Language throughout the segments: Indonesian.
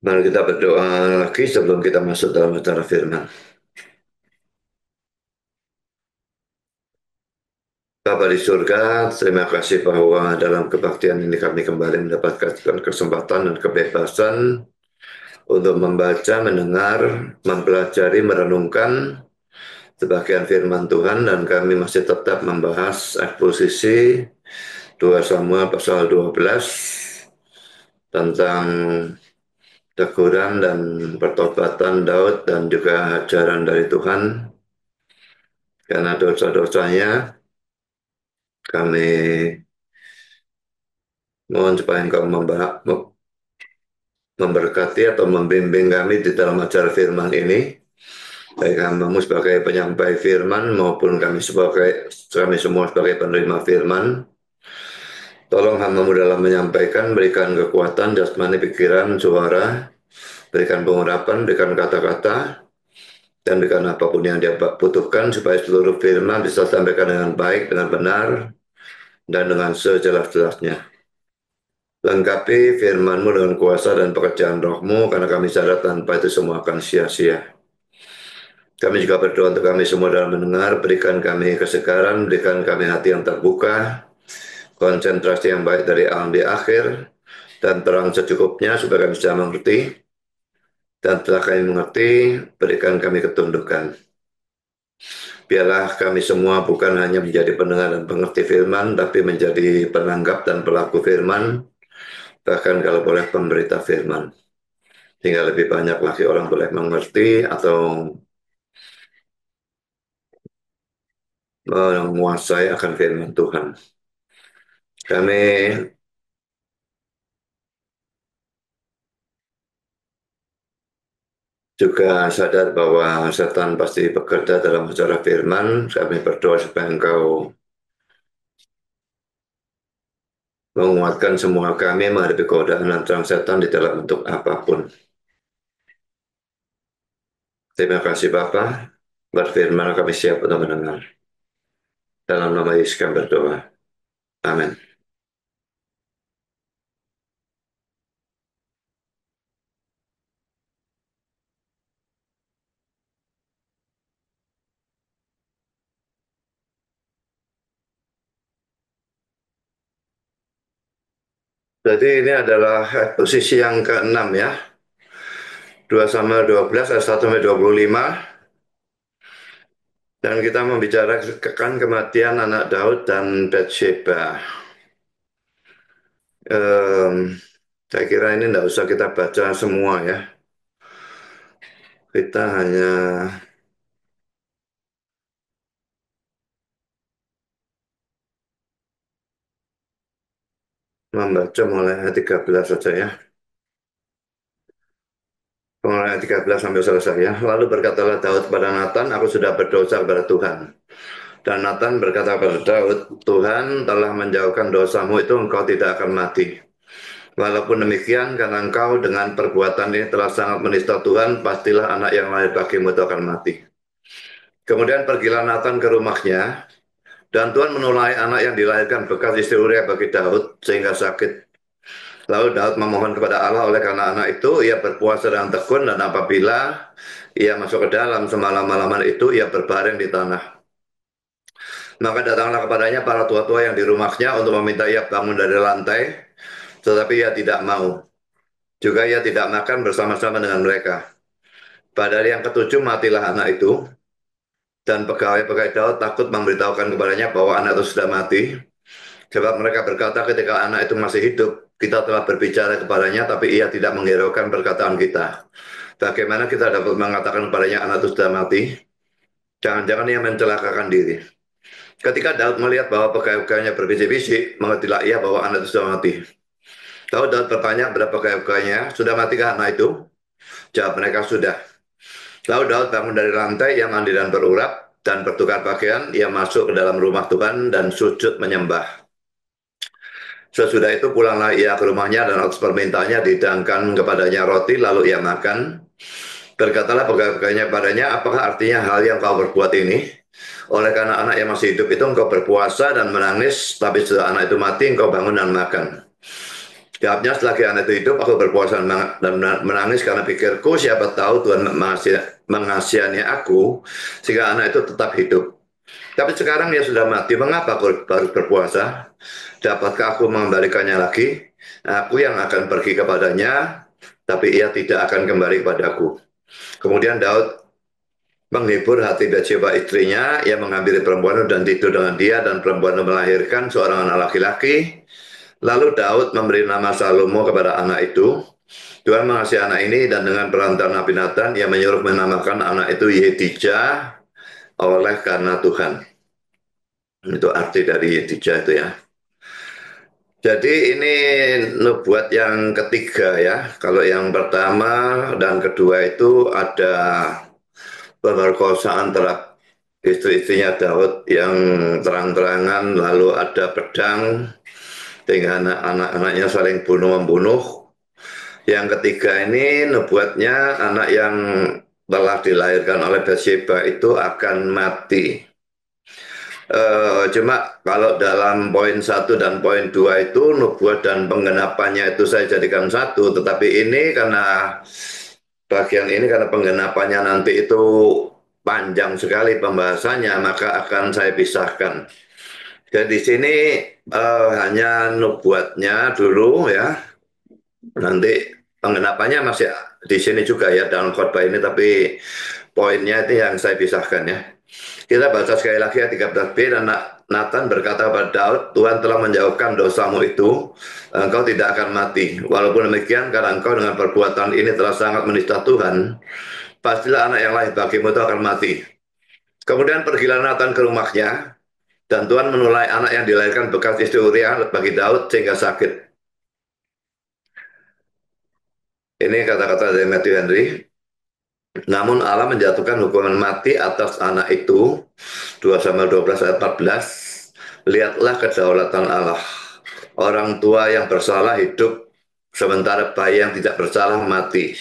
Mari kita berdoa lagi sebelum kita masuk dalam acara firman. Bapa di surga, terima kasih bahwa dalam kebaktian ini kami kembali mendapatkan kesempatan dan kebebasan untuk membaca, mendengar, mempelajari, merenungkan sebagian firman Tuhan, dan kami masih tetap membahas eksposisi 2 Samuel pasal 12 tentang teguran dan pertobatan Daud dan juga ajaran dari Tuhan karena dosa-dosanya. Kami mohon supaya Engkau memberkati atau membimbing kami di dalam acara firman ini, baik hambamu sebagai penyampai firman maupun kami semua sebagai penerima firman. Tolong hambamu dalam menyampaikan, berikan kekuatan, jasmani, pikiran, suara, berikan pengurapan, berikan kata-kata, dan berikan apapun yang dia butuhkan supaya seluruh firman bisa disampaikan dengan baik, dengan benar, dan dengan sejelas-jelasnya. Lengkapi firman-Mu dengan kuasa dan pekerjaan roh-Mu, karena kami sadar tanpa itu semua akan sia-sia. Kami juga berdoa untuk kami semua dalam mendengar, berikan kami kesegaran, berikan kami hati yang terbuka, konsentrasi yang baik dari awal di akhir, dan terang secukupnya supaya kami bisa mengerti. Dan setelah kami mengerti, berikan kami ketundukan. Biarlah kami semua bukan hanya menjadi pendengar dan pengerti firman, tapi menjadi penanggap dan pelaku firman, bahkan kalau boleh pemberita firman. Sehingga lebih banyak lagi orang boleh mengerti atau menguasai akan firman Tuhan. Kami juga sadar bahwa setan pasti bekerja dalam acara firman. Kami berdoa supaya Engkau menguatkan semua kami menghadapi godaan dan terang setan di dalam bentuk apapun. Terima kasih Bapa. Berfirman kami siap untuk mendengar. Dalam nama Yesus kami berdoa. Amin. Jadi ini adalah posisi yang ke-6 ya. 2 Samuel 12 ayat 1 sampai 25. Dan kita membicarakan kematian anak Daud dan Bathsheba. Saya kira ini tidak usah kita baca semua ya. Kita hanya membaca mulai ayat 13 saja ya. Mulai ayat 13 sampai selesai ya. Lalu berkatalah Daud kepada Nathan, aku sudah berdosa kepada Tuhan. Dan Nathan berkata kepada Daud, Tuhan telah menjauhkan dosamu itu, engkau tidak akan mati. Walaupun demikian, karena engkau dengan perbuatan ini telah sangat menista Tuhan, pastilah anak yang lahir bagimu itu akan mati. Kemudian pergilah Nathan ke rumahnya, dan Tuhan menulai anak yang dilahirkan bekas istri Uria bagi Daud, sehingga sakit. Lalu Daud memohon kepada Allah, oleh karena anak itu, ia berpuasa dengan tekun, dan apabila ia masuk ke dalam semalam-malaman itu, ia berbaring di tanah. Maka datanglah kepadanya para tua-tua yang di rumahnya untuk meminta ia bangun dari lantai, tetapi ia tidak mau. Juga ia tidak makan bersama-sama dengan mereka. Pada hari yang ketujuh matilah anak itu, dan pegawai-pegawai Daud takut memberitahukan kepadanya bahwa anak itu sudah mati. Sebab mereka berkata ketika anak itu masih hidup, kita telah berbicara kepadanya, tapi ia tidak menghiraukan perkataan kita. Bagaimana kita dapat mengatakan kepadanya anak itu sudah mati? Jangan-jangan ia mencelakakan diri. Ketika Daud melihat bahwa pegawai-pegawainya berbisik-bisik, mengertilah ia bahwa anak itu sudah mati. Lalu Daud bertanya kepada pegawai-pegawainya, sudah matikah anak itu? Jawab mereka, sudah. Lalu Daud bangun dari lantai, ia mandi dan berurap, dan bertukar pakaian, ia masuk ke dalam rumah Tuhan dan sujud menyembah. Sesudah itu pulanglah ia ke rumahnya dan atas permintaannya dihidangkan kepadanya roti, lalu ia makan. Berkatalah pegawai-pegawainya padanya, apakah artinya hal yang kau berbuat ini? Oleh karena anak yang masih hidup itu engkau berpuasa dan menangis, tapi setelah anak itu mati engkau bangun dan makan. Jawabnya, selagi anak itu hidup, aku berpuasa dan menangis karena pikirku, siapa tahu Tuhan mengasihani aku, sehingga anak itu tetap hidup. Tapi sekarang dia sudah mati, mengapa aku harus berpuasa? Dapatkah aku mengembalikannya lagi? Aku yang akan pergi kepadanya, tapi ia tidak akan kembali kepadaku. Kemudian Daud menghibur hati Bathsheba istrinya, ia mengambil perempuan dan tidur dengan dia, dan perempuan itu melahirkan seorang anak laki-laki. Lalu Daud memberi nama Salomo kepada anak itu. Tuhan mengasihi anak ini, dan dengan perantara Nabi Nathan, ia menyuruh menamakan anak itu Yedijah, oleh karena Tuhan. Itu arti dari Yedijah itu ya. Jadi ini nubuat yang ketiga ya. Kalau yang pertama dan kedua itu ada pemerkosaan terhadap istri-istrinya Daud yang terang-terangan, lalu ada pedang sehingga anak-anaknya saling bunuh-membunuh. Yang ketiga ini nubuatnya anak yang telah dilahirkan oleh Bathsheba itu akan mati. Cuma kalau dalam poin satu dan poin 2 itu nubuat dan penggenapannya itu saya jadikan satu, tetapi ini karena bagian ini karena penggenapannya nanti itu panjang sekali pembahasannya, maka akan saya pisahkan. Jadi di sini hanya nubuatnya dulu ya. Nanti penggenapannya masih di sini juga ya dalam khotbah ini, tapi poinnya itu yang saya pisahkan ya. Kita baca sekali lagi ya 13b, dan Nathan berkata kepada Daud, Tuhan telah menjauhkan dosamu itu, engkau tidak akan mati. Walaupun demikian, karena engkau dengan perbuatan ini telah sangat menista Tuhan, pastilah anak yang lahir bagimu itu akan mati. Kemudian pergilah Nathan ke rumahnya, dan Tuhan menulai anak yang dilahirkan bekas istri Uria bagi Daud sehingga sakit. Ini kata-kata dari Matthew Henry. Namun Allah menjatuhkan hukuman mati atas anak itu. 2 Samuel 12 ayat 14. Lihatlah kedaulatan Allah. Orang tua yang bersalah hidup, sementara bayi yang tidak bersalah mati.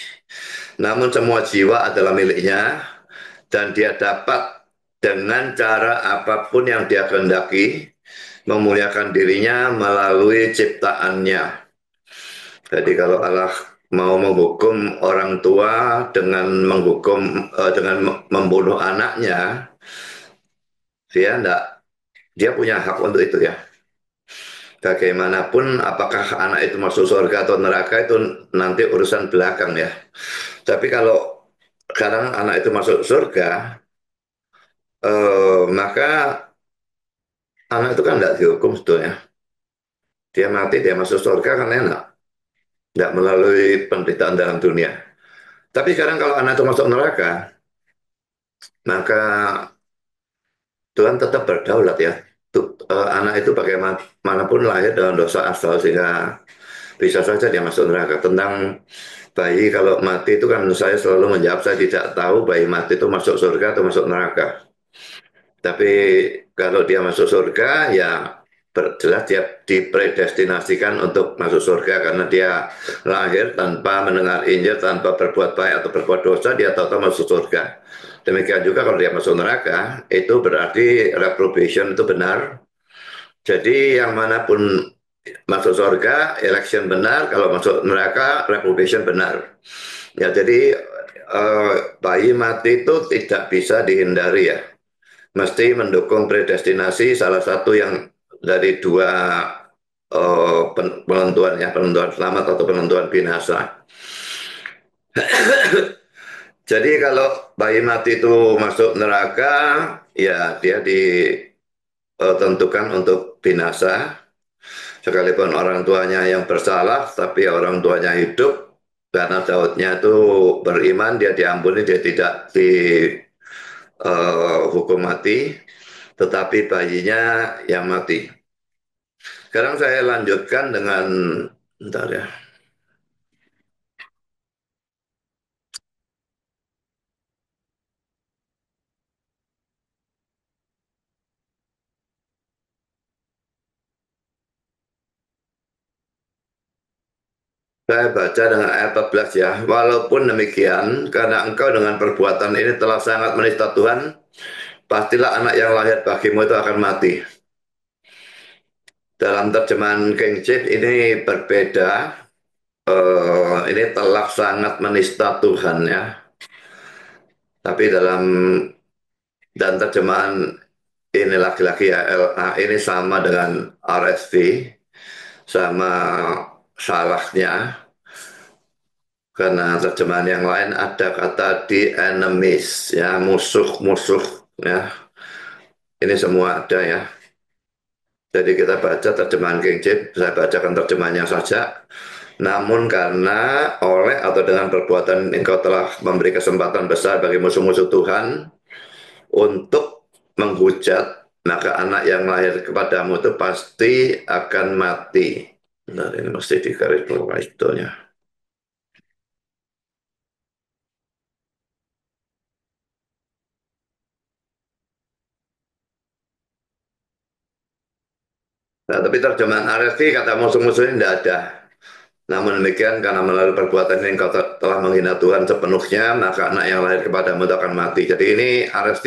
Namun semua jiwa adalah miliknya, dan dia dapat dengan cara apapun yang dia kehendaki memuliakan dirinya melalui ciptaannya. Jadi kalau Allah mau menghukum orang tua dengan dengan membunuh anaknya, dia punya hak untuk itu ya. Bagaimanapun apakah anak itu masuk surga atau neraka itu nanti urusan belakang ya. Tapi kalau sekarang anak itu masuk surga, maka anak itu kan tidak dihukum sebetulnya. Dia mati, dia masuk surga kan enak. Tidak melalui penderitaan dalam dunia. Tapi sekarang kalau anak itu masuk neraka, maka Tuhan tetap berdaulat ya. Anak itu bagaimanapun lahir dalam dosa asal, sehingga bisa saja dia masuk neraka. Tentang bayi kalau mati itu kan saya selalu menjawab, saya tidak tahu bayi mati itu masuk surga atau masuk neraka. Tapi kalau dia masuk surga ya jelas dia dipredestinasikan untuk masuk surga, karena dia lahir tanpa mendengar Injil, tanpa berbuat baik atau berbuat dosa, dia tahu-tahu masuk surga. Demikian juga kalau dia masuk neraka, itu berarti reprobation itu benar. Jadi yang manapun masuk surga, election benar; kalau masuk neraka, reprobation benar. Ya, jadi bayi mati itu tidak bisa dihindari ya. Mesti mendukung predestinasi salah satu yang dari dua penentuan ya, penentuan selamat atau penentuan binasa. Jadi kalau bayi mati itu masuk neraka, ya dia ditentukan untuk binasa. Sekalipun orang tuanya yang bersalah, tapi orang tuanya hidup, karena Daudnya itu beriman, dia diampuni, dia tidak dihukum mati, tetapi bayinya yang mati. Sekarang saya lanjutkan dengan, bentar ya. Saya baca dengan ayat 14 ya. Walaupun demikian, karena engkau dengan perbuatan ini telah sangat menista Tuhan, pastilah anak yang lahir bagimu itu akan mati. Dalam terjemahan King James ini berbeda. Ini telah sangat menista Tuhan ya. Tapi dalam dan terjemahan ini laki-laki ya LA ini sama dengan RSV, sama salahnya. Karena terjemahan yang lain ada kata the enemies ya, musuh-musuh ya. Ini semua ada ya. Jadi kita baca terjemahan King James, saya bacakan terjemahannya saja. Namun karena oleh atau dengan perbuatan engkau telah memberi kesempatan besar bagi musuh-musuh Tuhan untuk menghujat, maka anak yang lahir kepadamu itu pasti akan mati. Nah, ini mesti digaris bawah itunya. Nah, tapi terjemahan RSV kata musuh-musuhnya tidak ada. Namun demikian, karena melalui perbuatan ini engkau telah menghina Tuhan sepenuhnya, maka anak yang lahir kepadamu itu akan mati. Jadi ini RSV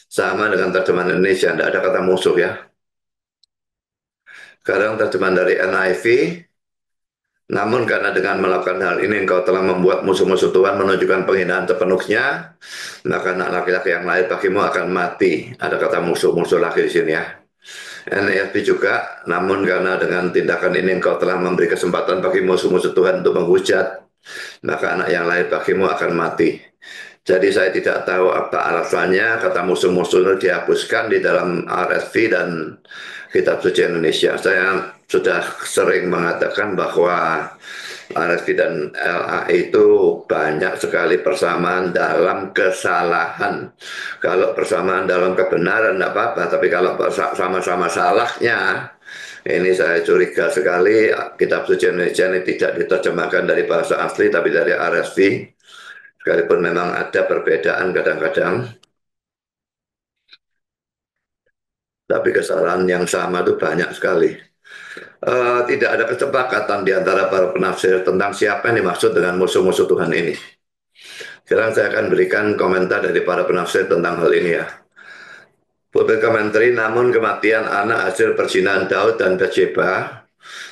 sama dengan terjemahan Indonesia, tidak ada kata musuh ya. Sekarang terjemahan dari NIV, namun karena dengan melakukan hal ini engkau telah membuat musuh-musuh Tuhan menunjukkan penghinaan sepenuhnya, maka anak laki-laki yang lahir bagimu akan mati. Ada kata musuh-musuh lagi di sini ya. NIV juga, namun karena dengan tindakan ini engkau telah memberi kesempatan bagi musuh-musuh Tuhan untuk menghujat, maka anak yang lahir bagimu akan mati. Jadi saya tidak tahu apa alasannya kata musuh-musuh itu dihapuskan di dalam RSV dan Kitab Suci Indonesia. Saya sudah sering mengatakan bahwa RSV dan LA itu banyak sekali persamaan dalam kesalahan. Kalau persamaan dalam kebenaran tidak apa-apa, tapi kalau sama-sama salahnya, ini saya curiga sekali Kitab Suci Indonesia ini tidak diterjemahkan dari bahasa asli tapi dari RSV. Sekalipun memang ada perbedaan kadang-kadang, tapi kesalahan yang sama itu banyak sekali. Tidak ada kesepakatan di antara para penafsir tentang siapa yang dimaksud dengan musuh-musuh Tuhan ini. Sekarang saya akan berikan komentar dari para penafsir tentang hal ini ya. Putri komentari, namun kematian anak hasil perzinahan Daud dan Bathsheba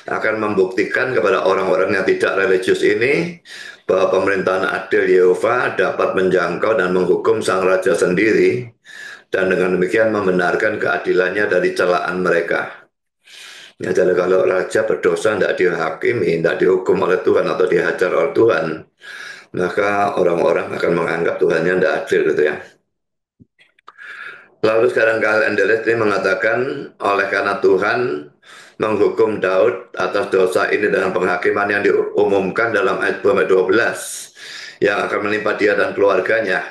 akan membuktikan kepada orang-orang yang tidak religius ini bahwa pemerintahan adil Yehova dapat menjangkau dan menghukum sang raja sendiri dan dengan demikian membenarkan keadilannya dari celaan mereka. Ya, jadi kalau raja berdosa tidak dihakimi, tidak dihukum oleh Tuhan atau dihajar oleh Tuhan, maka orang-orang akan menganggap Tuhannya tidak adil gitu ya. Lalu sekarang Karl Endeles ini mengatakan oleh karena Tuhan menghukum Daud atas dosa ini dengan penghakiman yang diumumkan dalam ayat 12 yang akan menimpa dia dan keluarganya.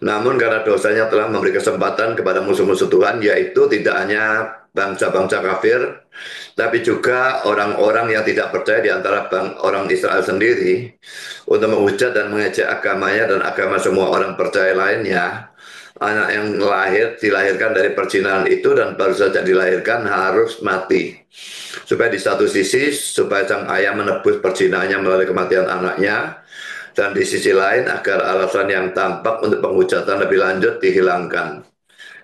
Namun karena dosanya telah memberi kesempatan kepada musuh-musuh Tuhan, yaitu tidak hanya bangsa-bangsa kafir, tapi juga orang-orang yang tidak percaya di antara orang Israel sendiri, untuk menghujat dan mengejek agamanya dan agama semua orang percaya lainnya. Anak yang dilahirkan dari perzinahan itu dan baru saja dilahirkan harus mati. Supaya di satu sisi, supaya sang ayah menebus perzinahannya melalui kematian anaknya, dan di sisi lain agar alasan yang tampak untuk penghujatan lebih lanjut dihilangkan.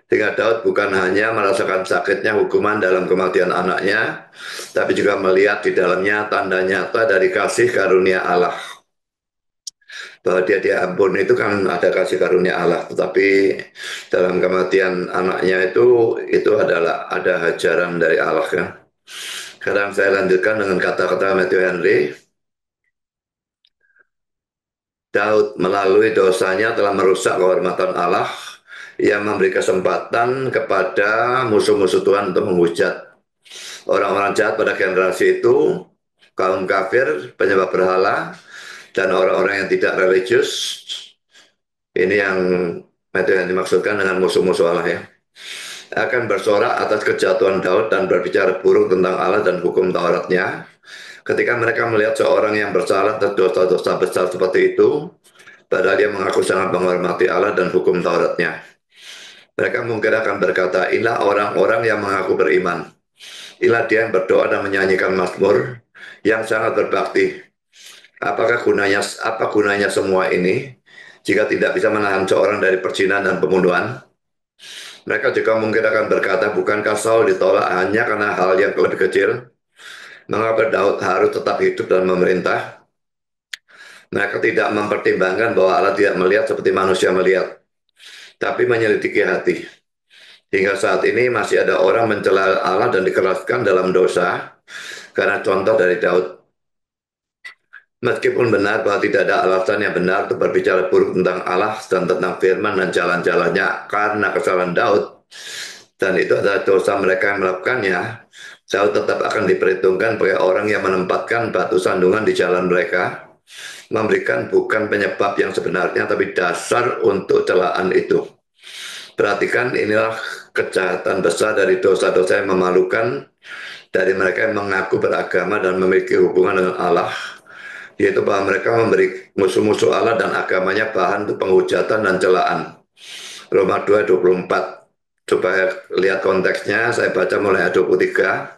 Sehingga Daud bukan hanya merasakan sakitnya hukuman dalam kematian anaknya, tapi juga melihat di dalamnya tanda nyata dari kasih karunia Allah. Bahwa dia diampuni itu kan ada kasih karunia Allah, tetapi dalam kematian anaknya itu adalah ada hajaran dari Allah kan. Sekarang saya lanjutkan dengan kata-kata Matthew Henry. Daud melalui dosanya telah merusak kehormatan Allah yang memberi kesempatan kepada musuh-musuh Tuhan untuk menghujat. Orang-orang jahat pada generasi itu, kaum kafir, penyembah berhala, dan orang-orang yang tidak religius. Ini yang dimaksudkan dengan musuh-musuh Allah ya. Akan bersorak atas kejatuhan Daud dan berbicara buruk tentang Allah dan hukum Tauratnya. Ketika mereka melihat seorang yang bersalah atas dosa-dosa besar seperti itu, padahal dia mengaku sangat menghormati Allah dan hukum Tauratnya. Mereka mungkin akan berkata, inilah orang-orang yang mengaku beriman. Inilah dia yang berdoa dan menyanyikan mazmur, yang sangat berbakti. Apa gunanya semua ini jika tidak bisa menahan seorang dari perzinahan dan pembunuhan? Mereka juga mungkin akan berkata, bukankah Saul ditolak hanya karena hal yang lebih kecil? Mengapa Daud harus tetap hidup dan memerintah? Mereka tidak mempertimbangkan bahwa Allah tidak melihat seperti manusia melihat, tapi menyelidiki hati. Hingga saat ini masih ada orang mencela Allah dan dikeraskan dalam dosa karena contoh dari Daud. Meskipun benar bahwa tidak ada alasan yang benar untuk berbicara buruk tentang Allah dan tentang firman dan jalan-jalannya karena kesalahan Daud, dan itu adalah dosa mereka yang melakukannya, Daud tetap akan diperhitungkan sebagai orang yang menempatkan batu sandungan di jalan mereka, memberikan bukan penyebab yang sebenarnya, tapi dasar untuk celaan itu. Perhatikan, inilah kejahatan besar dari dosa-dosa yang memalukan dari mereka yang mengaku beragama dan memiliki hubungan dengan Allah, yaitu bahwa mereka memberi musuh-musuh Allah dan agamanya bahan untuk penghujatan dan celaan. Roma 2:24. Coba lihat konteksnya, saya baca mulai ayat 23.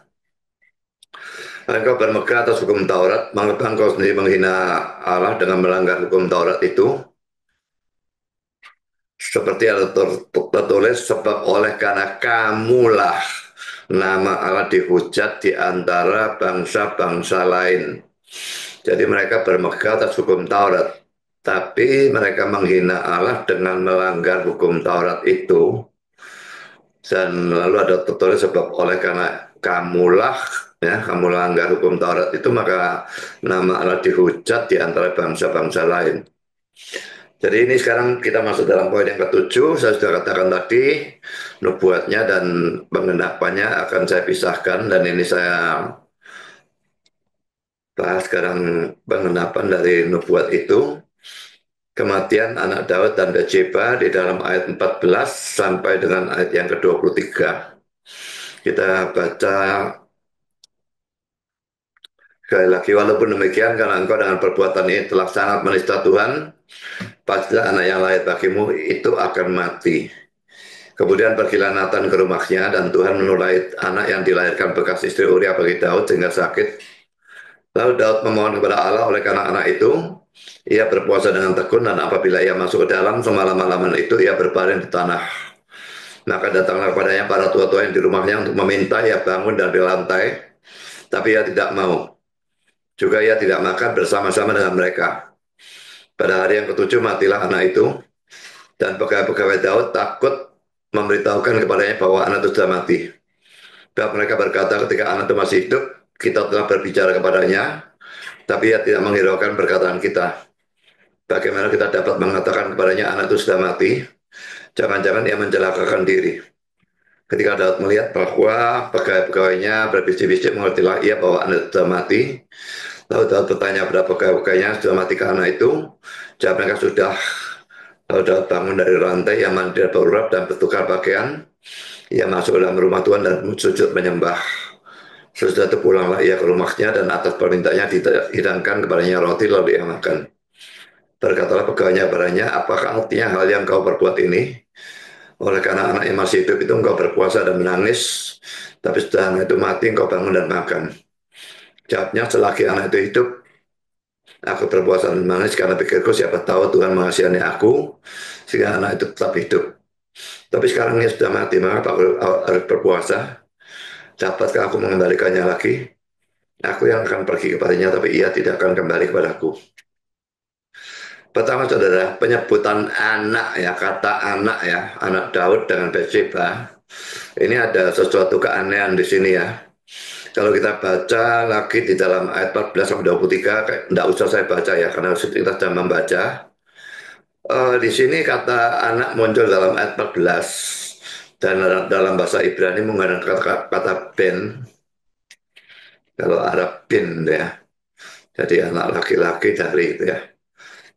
Engkau bermegah atas hukum Taurat, mengapa engkau sendiri menghina Allah dengan melanggar hukum Taurat itu? Seperti ada tertulis, sebab oleh karena kamulah nama Allah dihujat di antara bangsa-bangsa lain. Jadi mereka bermegah atas hukum Taurat, tapi mereka menghina Allah dengan melanggar hukum Taurat itu. Dan lalu ada tertulis, sebab oleh karena kamulah, ya, kamu langgar hukum Taurat itu, maka nama Allah dihujat di antara bangsa-bangsa lain. Jadi ini sekarang kita masuk dalam poin yang ketujuh. Saya sudah katakan tadi, nubuatnya dan pengendapannya akan saya pisahkan, dan ini saya bahas sekarang pengendapan dari nubuat itu. Kematian anak Daud dan Bathsheba di dalam ayat 14 sampai dengan ayat yang ke-23. Kita baca sekali lagi, walaupun demikian, karena engkau dengan perbuatan ini telah sangat menista Tuhan, pastilah anak yang lahir bagimu itu akan mati. Kemudian pergilah Nathan ke rumahnya, dan Tuhan menulai anak yang dilahirkan bekas istri Uria bagi Daud sehingga sakit. Lalu Daud memohon kepada Allah oleh karena anak itu. Ia berpuasa dengan tekun, dan apabila ia masuk ke dalam semalam-malaman itu, ia berbaring di tanah. Maka datanglah kepadanya para tua-tua yang di rumahnya untuk meminta ia bangun dari lantai, tapi ia tidak mau. Juga ia tidak makan bersama-sama dengan mereka. Pada hari yang ketujuh matilah anak itu, dan pegawai-pegawai Daud takut memberitahukan kepadanya bahwa anak itu sudah mati. Dan mereka berkata, ketika anak itu masih hidup, kita telah berbicara kepadanya, tapi ia tidak menghiraukan perkataan kita. Bagaimana kita dapat mengatakan kepadanya anak itu sudah mati? Jangan-jangan ia mencelakakan diri. Ketika Daud melihat bahwa pegawai-pegawainya berbisik-bisik, mengertilah ia bahwa anak itu sudah mati. Lalu Daud bertanya kepada pegawai-pegawainya, sudah matikah anak itu? Jawab mereka, sudah. Lalu Daud bangun dari rantai, ia mandi dan berurap dan bertukar pakaian. Ia masuk ke dalam rumah Tuhan dan sujud menyembah. Sesudah itu pulanglah ia ke rumahnya, dan atas permintaannya dihidangkan kepadanya roti, lalu ia makan. Berkatalah pegawainya kepadanya, apakah artinya hal yang kau perbuat ini? Oleh karena anak yang masih hidup itu engkau berpuasa dan menangis, tapi setelah anak itu mati engkau bangun dan makan. Jawabnya, selagi anak itu hidup, aku berpuasa dan menangis karena pikirku siapa tahu Tuhan mengasihani aku sehingga anak itu tetap hidup. Tapi sekarang dia sudah mati, maka aku harus berpuasa. Dapatkah aku mengembalikannya lagi? Aku yang akan pergi kepadanya, tapi ia tidak akan kembali kepadaku. Pertama, saudara, penyebutan anak, ya, kata anak, ya, anak Daud dengan Bathsheba. Ini ada sesuatu keanehan di sini, ya. Kalau kita baca lagi di dalam ayat 14 sampai 23, tidak usah saya baca, ya, karena kita sudah membaca. Di sini kata anak muncul dalam ayat 14, dan dalam bahasa Ibrani menggunakan kata ben. Kalau Arab bin, ya, jadi anak laki-laki dari itu, ya.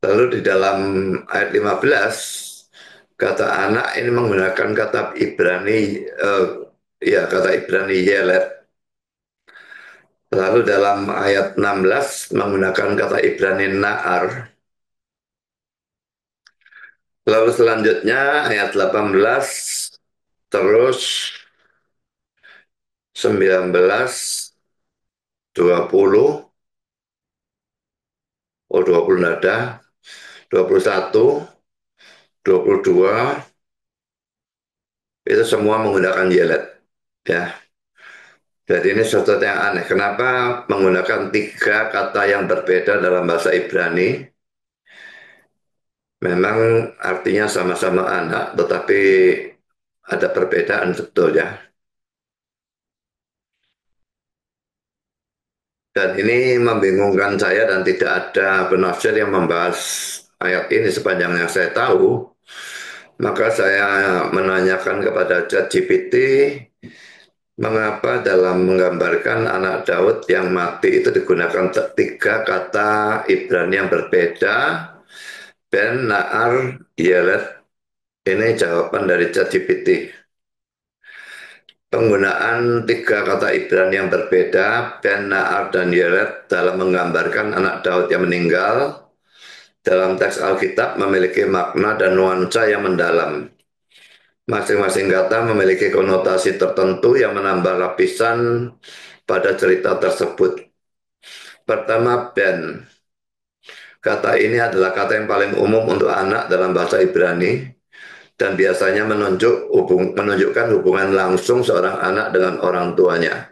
Lalu di dalam ayat 15, kata anak ini menggunakan kata Ibrani, ya, kata Ibrani yelet. Lalu dalam ayat 16 menggunakan kata Ibrani na'ar. Lalu selanjutnya ayat 18, terus 19, 20, oh 20 nada, 21, 22, itu semua menggunakan yelet. Ya, jadi ini sesuatu yang aneh. Kenapa menggunakan tiga kata yang berbeda dalam bahasa Ibrani? Memang artinya sama-sama anak, tetapi ada perbedaan sebetulnya. Dan ini membingungkan saya dan tidak ada penafsir yang membahas ayat ini sepanjang yang saya tahu. Maka saya menanyakan kepada ChatGPT, mengapa dalam menggambarkan anak Daud yang mati itu digunakan tiga kata Ibrani yang berbeda, Ben, Naar, Yelet. Ini jawaban dari ChatGPT. Penggunaan tiga kata Ibrani yang berbeda, Ben, Naar, dan Yelet dalam menggambarkan anak Daud yang meninggal dalam teks Alkitab memiliki makna dan nuansa yang mendalam. Masing-masing kata memiliki konotasi tertentu yang menambah lapisan pada cerita tersebut. Pertama, Ben. Kata ini adalah kata yang paling umum untuk anak dalam bahasa Ibrani dan biasanya menunjukkan hubungan langsung seorang anak dengan orang tuanya.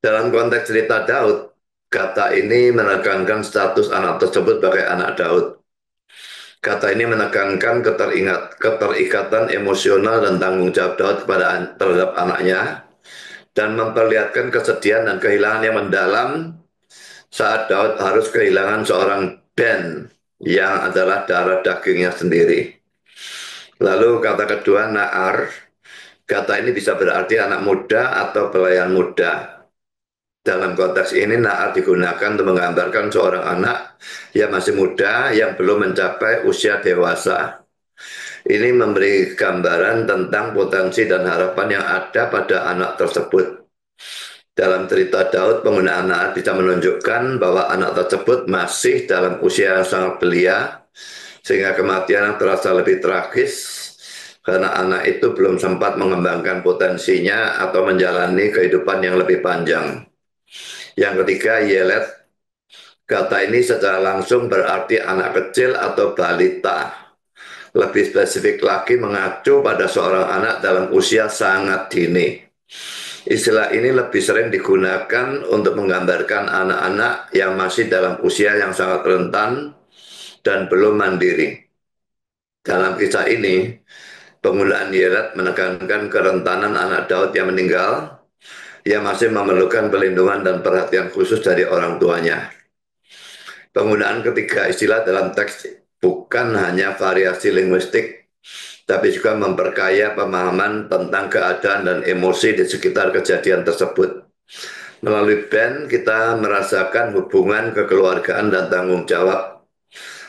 Dalam konteks cerita Daud, kata ini menekankan status anak tersebut sebagai anak Daud. Kata ini menekankan keterikatan emosional dan tanggung jawab Daud terhadap anaknya dan memperlihatkan kesedihan dan kehilangan yang mendalam saat Daud harus kehilangan seorang Ben yang adalah darah dagingnya sendiri. Lalu kata kedua, Naar. Kata ini bisa berarti anak muda atau pelayan muda. Dalam konteks ini, Naar digunakan untuk menggambarkan seorang anak yang masih muda yang belum mencapai usia dewasa. Ini memberi gambaran tentang potensi dan harapan yang ada pada anak tersebut. Dalam cerita Daud, penggunaan Naar bisa menunjukkan bahwa anak tersebut masih dalam usia yang sangat belia, sehingga kematian yang terasa lebih tragis karena anak itu belum sempat mengembangkan potensinya atau menjalani kehidupan yang lebih panjang. Yang ketiga, Yelet. Kata ini secara langsung berarti anak kecil atau balita. Lebih spesifik lagi mengacu pada seorang anak dalam usia sangat dini. Istilah ini lebih sering digunakan untuk menggambarkan anak-anak yang masih dalam usia yang sangat rentan dan belum mandiri. Dalam kisah ini, penggunaan Yerat menekankan kerentanan anak Daud yang meninggal, yang masih memerlukan perlindungan dan perhatian khusus dari orang tuanya. Penggunaan ketiga istilah dalam teks bukan hanya variasi linguistik, tapi juga memperkaya pemahaman tentang keadaan dan emosi di sekitar kejadian tersebut. Melalui band, kita merasakan hubungan kekeluargaan dan tanggung jawab.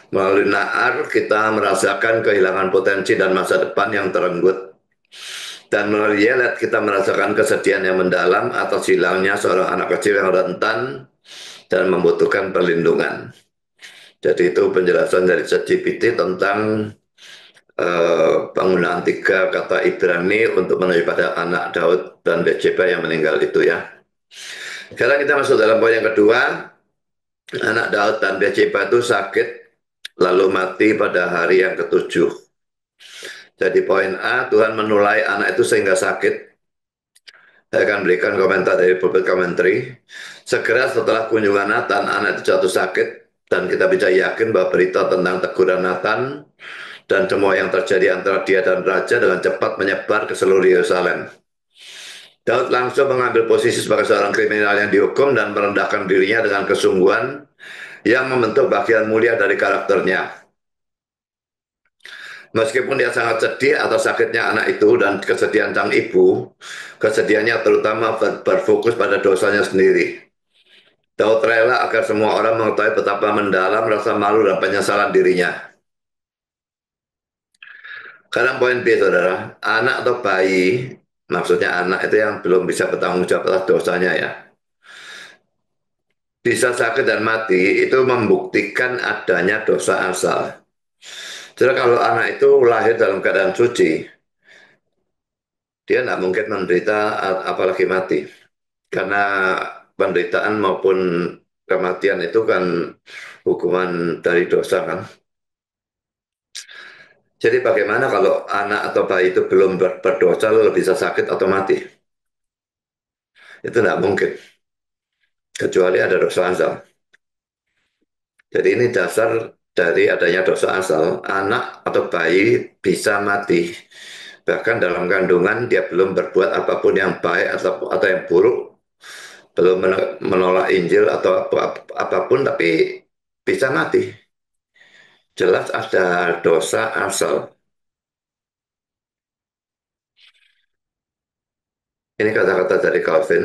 Melalui Naar, kita merasakan kehilangan potensi dan masa depan yang terenggut. Dan melalui Yelet, kita merasakan kesedihan yang mendalam atas hilangnya seorang anak kecil yang rentan dan membutuhkan perlindungan. Jadi itu penjelasan dari ChatGPT tentang penggunaan tiga kata Ibrani untuk menuju pada anak Daud dan Bathsheba yang meninggal itu ya. Sekarang kita masuk dalam poin yang kedua. Anak Daud dan Bathsheba itu sakit lalu mati pada hari yang ketujuh. Jadi poin A, Tuhan menulai anak itu sehingga sakit. Saya akan berikan komentar dari pulpit commentary. Segera setelah kunjungan Nathan, anak itu jatuh sakit dan kita bisa yakin bahwa berita tentang teguran Nathan dan semua yang terjadi antara dia dan raja dengan cepat menyebar ke seluruh Yerusalem. Daud langsung mengambil posisi sebagai seorang kriminal yang dihukum dan merendahkan dirinya dengan kesungguhan yang membentuk bagian mulia dari karakternya. Meskipun dia sangat sedih atas sakitnya anak itu dan kesedihan sang ibu, kesedihannya terutama berfokus pada dosanya sendiri. Daud rela agar semua orang mengetahui betapa mendalam rasa malu dan penyesalan dirinya. Sekarang poin B, saudara. Anak atau bayi, maksudnya anak itu yang belum bisa bertanggung jawab atas dosanya ya. Bisa sakit dan mati, itu membuktikan adanya dosa asal. Jadi kalau anak itu lahir dalam keadaan suci, dia tidak mungkin menderita apalagi mati. Karena penderitaan maupun kematian itu kan hukuman dari dosa kan. Jadi bagaimana kalau anak atau bayi itu belum berdosa lalu bisa sakit atau mati? Itu tidak mungkin, kecuali ada dosa asal. Jadi ini dasar dari adanya dosa asal. Anak atau bayi bisa mati. Bahkan dalam kandungan dia belum berbuat apapun yang baik atau yang buruk, belum menolak Injil atau apapun, tapi bisa mati. Jelas ada dosa asal. Ini kata-kata dari Calvin.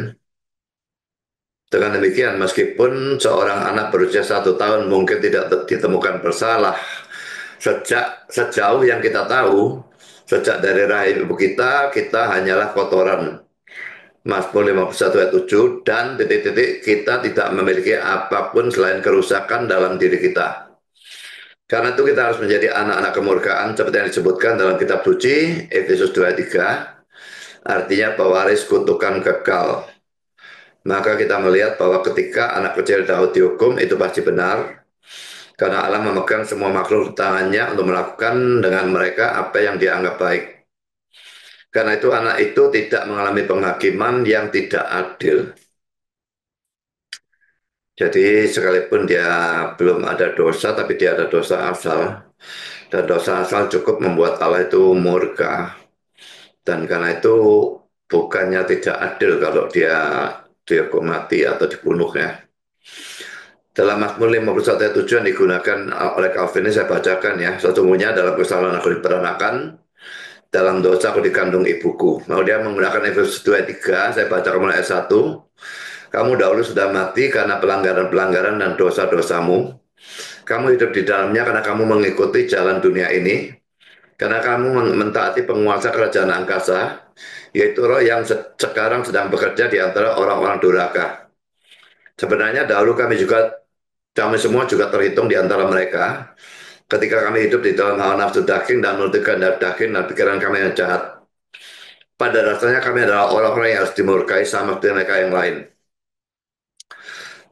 Dengan demikian, meskipun seorang anak berusia 1 tahun mungkin tidak ditemukan bersalah, sejauh yang kita tahu, sejak dari rahim ibu kita hanyalah kotoran. Mazmur 51 ayat 7, dan titik-titik kita tidak memiliki apapun selain kerusakan dalam diri kita. Karena itu kita harus menjadi anak-anak kemurkaan seperti yang disebutkan dalam kitab suci, Efesus 2 ayat 3, artinya pewaris kutukan kekal. Maka kita melihat bahwa ketika anak kecil Daud dihukum, itu pasti benar. Karena Allah memegang semua makhluk di tangannya untuk melakukan dengan mereka apa yang dianggap baik. Karena itu anak itu tidak mengalami penghakiman yang tidak adil. Jadi sekalipun dia belum ada dosa, tapi dia ada dosa asal. Dan dosa asal cukup membuat Allah itu murka. Dan karena itu bukannya tidak adil kalau dia dihukum mati atau dibunuh ya. Dalam Mazmur 51 ayat 7 yang digunakan oleh Calvin ini saya bacakan ya. Sesungguhnya dalam kesalahan aku diperanakan, dalam dosa aku dikandung ibuku. Lalu dia menggunakan Efesus 2 ayat 3, saya baca mulai ayat 1. Kamu dahulu sudah mati karena pelanggaran-pelanggaran dan dosa-dosamu. Kamu hidup di dalamnya karena kamu mengikuti jalan dunia ini. Karena kamu mentaati penguasa kerajaan angkasa, yaitu roh yang sekarang sedang bekerja di antara orang-orang durhaka. Sebenarnya dahulu kami semua juga terhitung di antara mereka. Ketika kami hidup di dalam hawa nafsu daging dan menuruti kehendak daging dan pikiran kami yang jahat. Pada dasarnya kami adalah orang-orang yang harus dimurkai sama seperti mereka yang lain.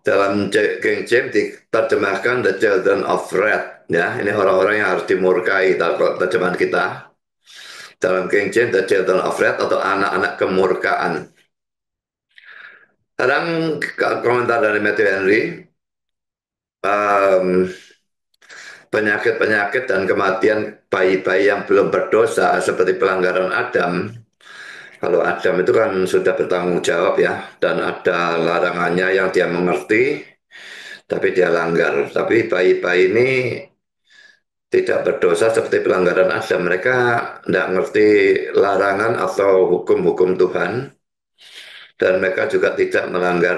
Dalam King James diterjemahkan the children of wrath. Ya, ini orang-orang yang harus dimurkai dalam terjemahan kita. Dalam King James the children of wrath atau anak-anak kemurkaan. Sekarang komentar dari Matthew Henry, um, penyakit-penyakit dan kematian bayi-bayi yang belum berdosa seperti pelanggaran Adam. Kalau Adam itu kan sudah bertanggung jawab ya, dan ada larangannya yang dia mengerti, tapi dia langgar. Tapi bayi-bayi ini tidak berdosa seperti pelanggaran Adam. Mereka tidak ngerti larangan atau hukum-hukum Tuhan, dan mereka juga tidak melanggar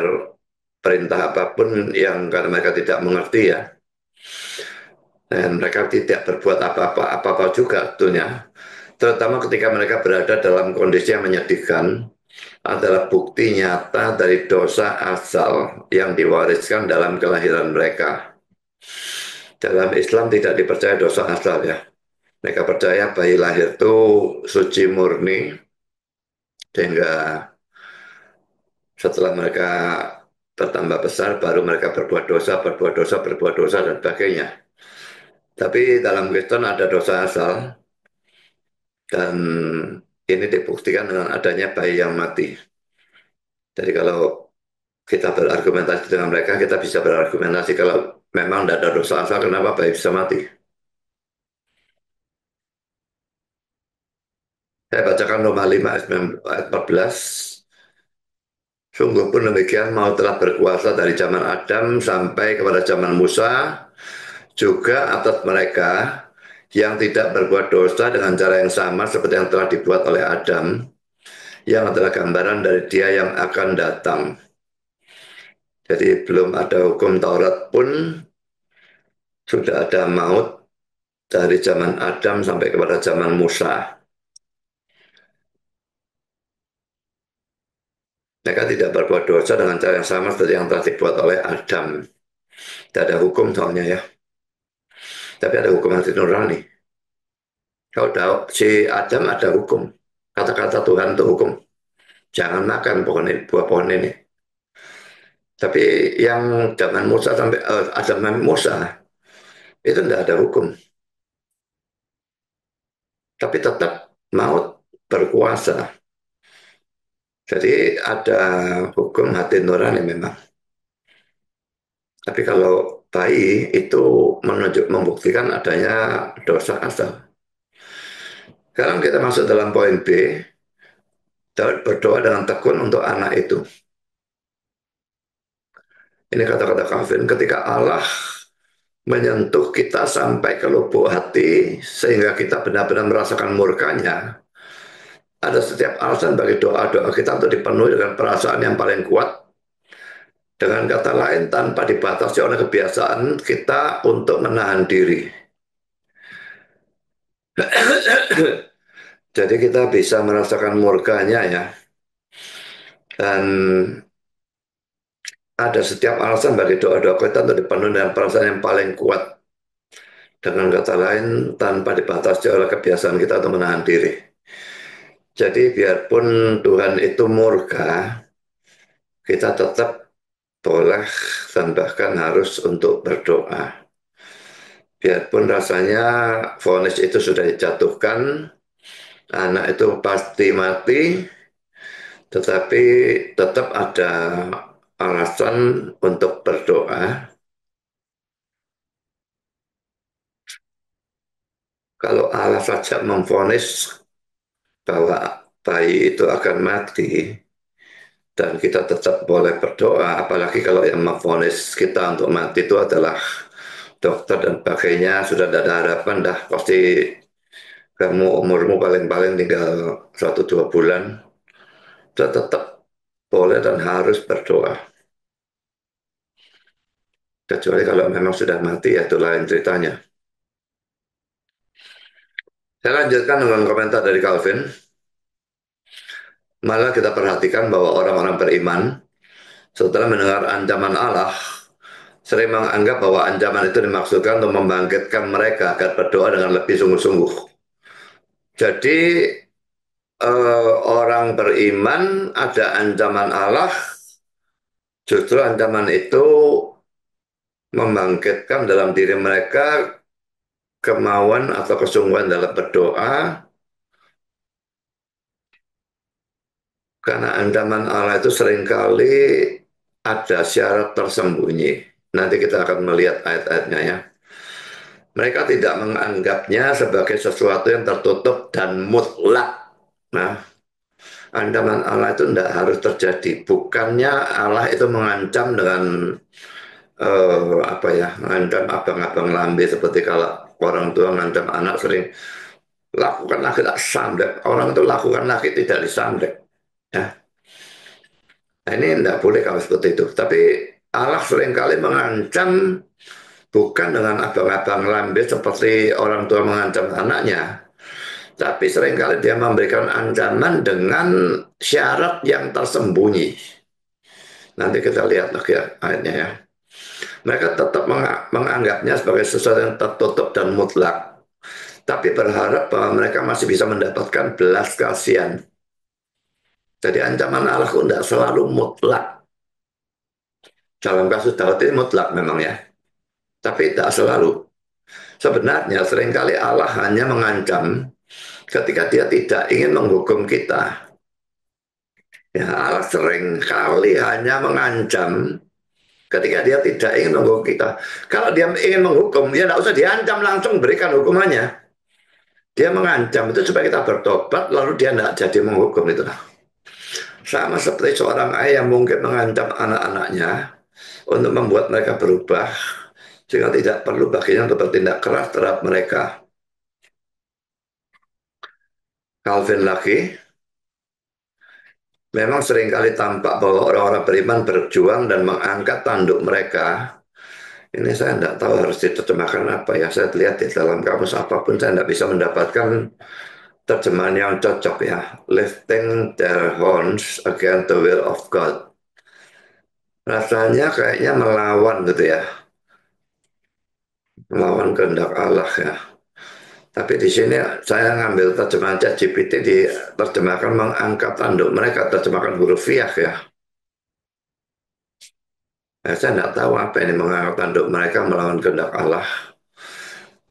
perintah apapun yang karena mereka tidak mengerti ya. Dan mereka tidak berbuat apa-apa juga tentunya. Terutama ketika mereka berada dalam kondisi yang menyedihkan, adalah bukti nyata dari dosa asal yang diwariskan dalam kelahiran mereka. Dalam Islam tidak dipercaya dosa asal ya. Mereka percaya bayi lahir itu suci murni, sehingga setelah mereka bertambah besar, baru mereka berbuat dosa, berbuat dosa, berbuat dosa, dan sebagainya. Tapi dalam Kristen ada dosa asal, dan ini dibuktikan dengan adanya bayi yang mati. Jadi kalau kita berargumentasi dengan mereka, kita bisa berargumentasi kalau memang tidak ada dosa asal, kenapa bayi bisa mati? Saya bacakan Roma 5 ayat 14. Sungguh pun demikian mau telah berkuasa dari zaman Adam sampai kepada zaman Musa, juga atas mereka yang tidak berbuat dosa dengan cara yang sama seperti yang telah dibuat oleh Adam, yang adalah gambaran dari dia yang akan datang. Jadi belum ada hukum Taurat pun sudah ada maut dari zaman Adam sampai kepada zaman Musa. Mereka tidak berbuat dosa dengan cara yang sama seperti yang telah dibuat oleh Adam. Tidak ada hukum soalnya ya. Tapi ada hukum hati nurani. Kalau si Adam ada hukum. Kata-kata Tuhan itu hukum. Jangan makan pohon ini, buah pohon ini. Tapi yang zaman Musa sampai Adam dan Musa itu tidak ada hukum. tapi tetap maut berkuasa. Jadi ada hukum hati nurani memang. Tapi kalau bayi itu membuktikan adanya dosa asal. Sekarang kita masuk dalam poin B. Daud berdoa dengan tekun untuk anak itu. Ini kata-kata Calvin, ketika Allah menyentuh kita sampai ke lubuk hati, sehingga kita benar-benar merasakan murkanya, ada setiap alasan bagi doa-doa kita untuk dipenuhi dengan perasaan yang paling kuat. Dengan kata lain, tanpa dibatasi oleh kebiasaan kita untuk menahan diri. Jadi kita bisa merasakan murkanya ya. Dan ada setiap alasan bagi doa-doa kita untuk dipenuhi dengan perasaan yang paling kuat. Dengan kata lain, tanpa dibatasi oleh kebiasaan kita untuk menahan diri. Jadi biarpun Tuhan itu murka, kita tetap boleh dan bahkan harus untuk berdoa. Biarpun rasanya vonis itu sudah dijatuhkan, anak itu pasti mati, tetapi tetap ada alasan untuk berdoa. Kalau Allah saja memvonis bahwa bayi itu akan mati, dan kita tetap boleh berdoa, apalagi kalau yang memvonis kita untuk mati itu adalah dokter dan sebagainya, sudah tidak ada harapan, dah pasti kamu umurmu paling-paling tinggal 1-2 bulan, kita tetap boleh dan harus berdoa. Kecuali kalau memang sudah mati, ya itu lain ceritanya. Saya lanjutkan dengan komentar dari Calvin. Malah kita perhatikan bahwa orang-orang beriman setelah mendengar ancaman Allah sering menganggap bahwa ancaman itu dimaksudkan untuk membangkitkan mereka agar berdoa dengan lebih sungguh-sungguh. Jadi orang beriman ada ancaman Allah, justru ancaman itu membangkitkan dalam diri mereka kemauan atau kesungguhan dalam berdoa, karena ancaman Allah itu seringkali ada syarat tersembunyi. Nanti kita akan melihat ayat-ayatnya ya. Mereka tidak menganggapnya sebagai sesuatu yang tertutup dan mutlak. Nah, ancaman Allah itu tidak harus terjadi. Bukannya Allah itu mengancam dengan apa ya, mengancam abang-abang lambe seperti kalau orang tua mengancam anak sering lakukan lagi tak samdek. Orang itu lakukan lagi tidak disandek. Ya, nah, ini tidak boleh kalau seperti itu. Tapi Allah seringkali mengancam bukan dengan abang-abang lambe seperti orang tua mengancam anaknya, tapi seringkali dia memberikan ancaman dengan syarat yang tersembunyi. Nanti kita lihat lagi ya, ayatnya ya. Mereka tetap menganggapnya sebagai sesuatu yang tertutup dan mutlak, tapi berharap bahwa mereka masih bisa mendapatkan belas kasihan. Jadi ancaman Allah itu tidak selalu mutlak. Dalam kasus Daud ini mutlak memang ya, tapi tidak selalu. Sebenarnya seringkali Allah hanya mengancam ketika dia tidak ingin menghukum kita. Ya, Allah seringkali hanya mengancam ketika dia tidak ingin menghukum kita. Kalau dia ingin menghukum, ya tidak usah diancam, langsung berikan hukumannya. Dia mengancam itu supaya kita bertobat, lalu dia tidak jadi menghukum itu. Sama seperti seorang ayah yang mungkin mengancam anak-anaknya untuk membuat mereka berubah, sehingga tidak perlu baginya untuk bertindak keras terhadap mereka. Calvin lagi, memang seringkali tampak bahwa orang-orang beriman berjuang dan mengangkat tanduk mereka. Ini saya tidak tahu harus diterjemahkan apa ya. Saya lihat di dalam kamus apapun saya tidak bisa mendapatkan terjemahan yang cocok ya. Lifting their horns against the will of God. Rasanya kayaknya melawan gitu ya. Melawan kehendak Allah ya. Tapi di sini saya ngambil terjemahan ChatGPT diterjemahkan mengangkat tanduk mereka, terjemahkan hurufiah ya. Saya tidak tahu apa ini mengangkat tanduk mereka melawan kehendak Allah.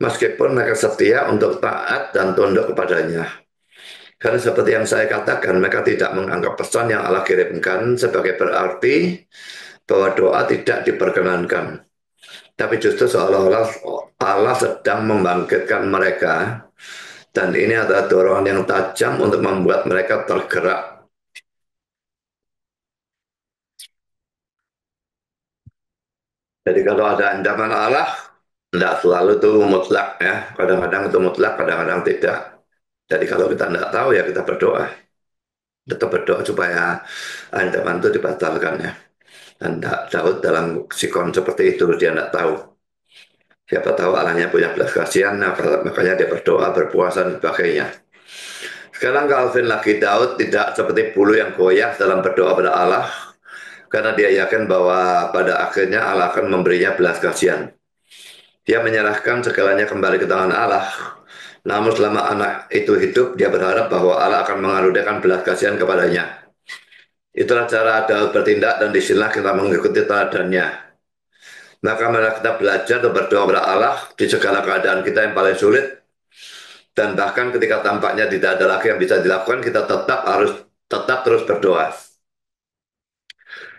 meskipun mereka setia untuk taat dan tunduk kepadanya. Karena seperti yang saya katakan, mereka tidak menganggap pesan yang Allah kirimkan sebagai berarti bahwa doa tidak diperkenankan. Tapi justru seolah-olah Allah sedang membangkitkan mereka, dan ini adalah dorongan yang tajam untuk membuat mereka tergerak. Jadi kalau ada ancaman Allah, tidak selalu itu mutlak ya. Kadang-kadang itu mutlak, kadang-kadang tidak. Jadi kalau kita tidak tahu ya kita berdoa. Tetap berdoa supaya ancaman itu dibatalkan ya. Dan Daud dalam sikon seperti itu dia tidak tahu. Siapa tahu Allahnya punya belas kasihan, makanya dia berdoa, berpuasa dan sebagainya. Sekarang Calvin lagi Daud tidak seperti bulu yang goyah dalam berdoa pada Allah, karena dia yakin bahwa pada akhirnya Allah akan memberinya belas kasihan. Dia menyerahkan segalanya kembali ke tangan Allah. Namun selama anak itu hidup, dia berharap bahwa Allah akan mengaruniakan belas kasihan kepadanya. Itulah cara Daud bertindak dan disinilah kita mengikuti teladannya. Maka marilah kita belajar untuk berdoa kepada Allah di segala keadaan kita yang paling sulit, dan bahkan ketika tampaknya tidak ada lagi yang bisa dilakukan, kita tetap terus berdoa.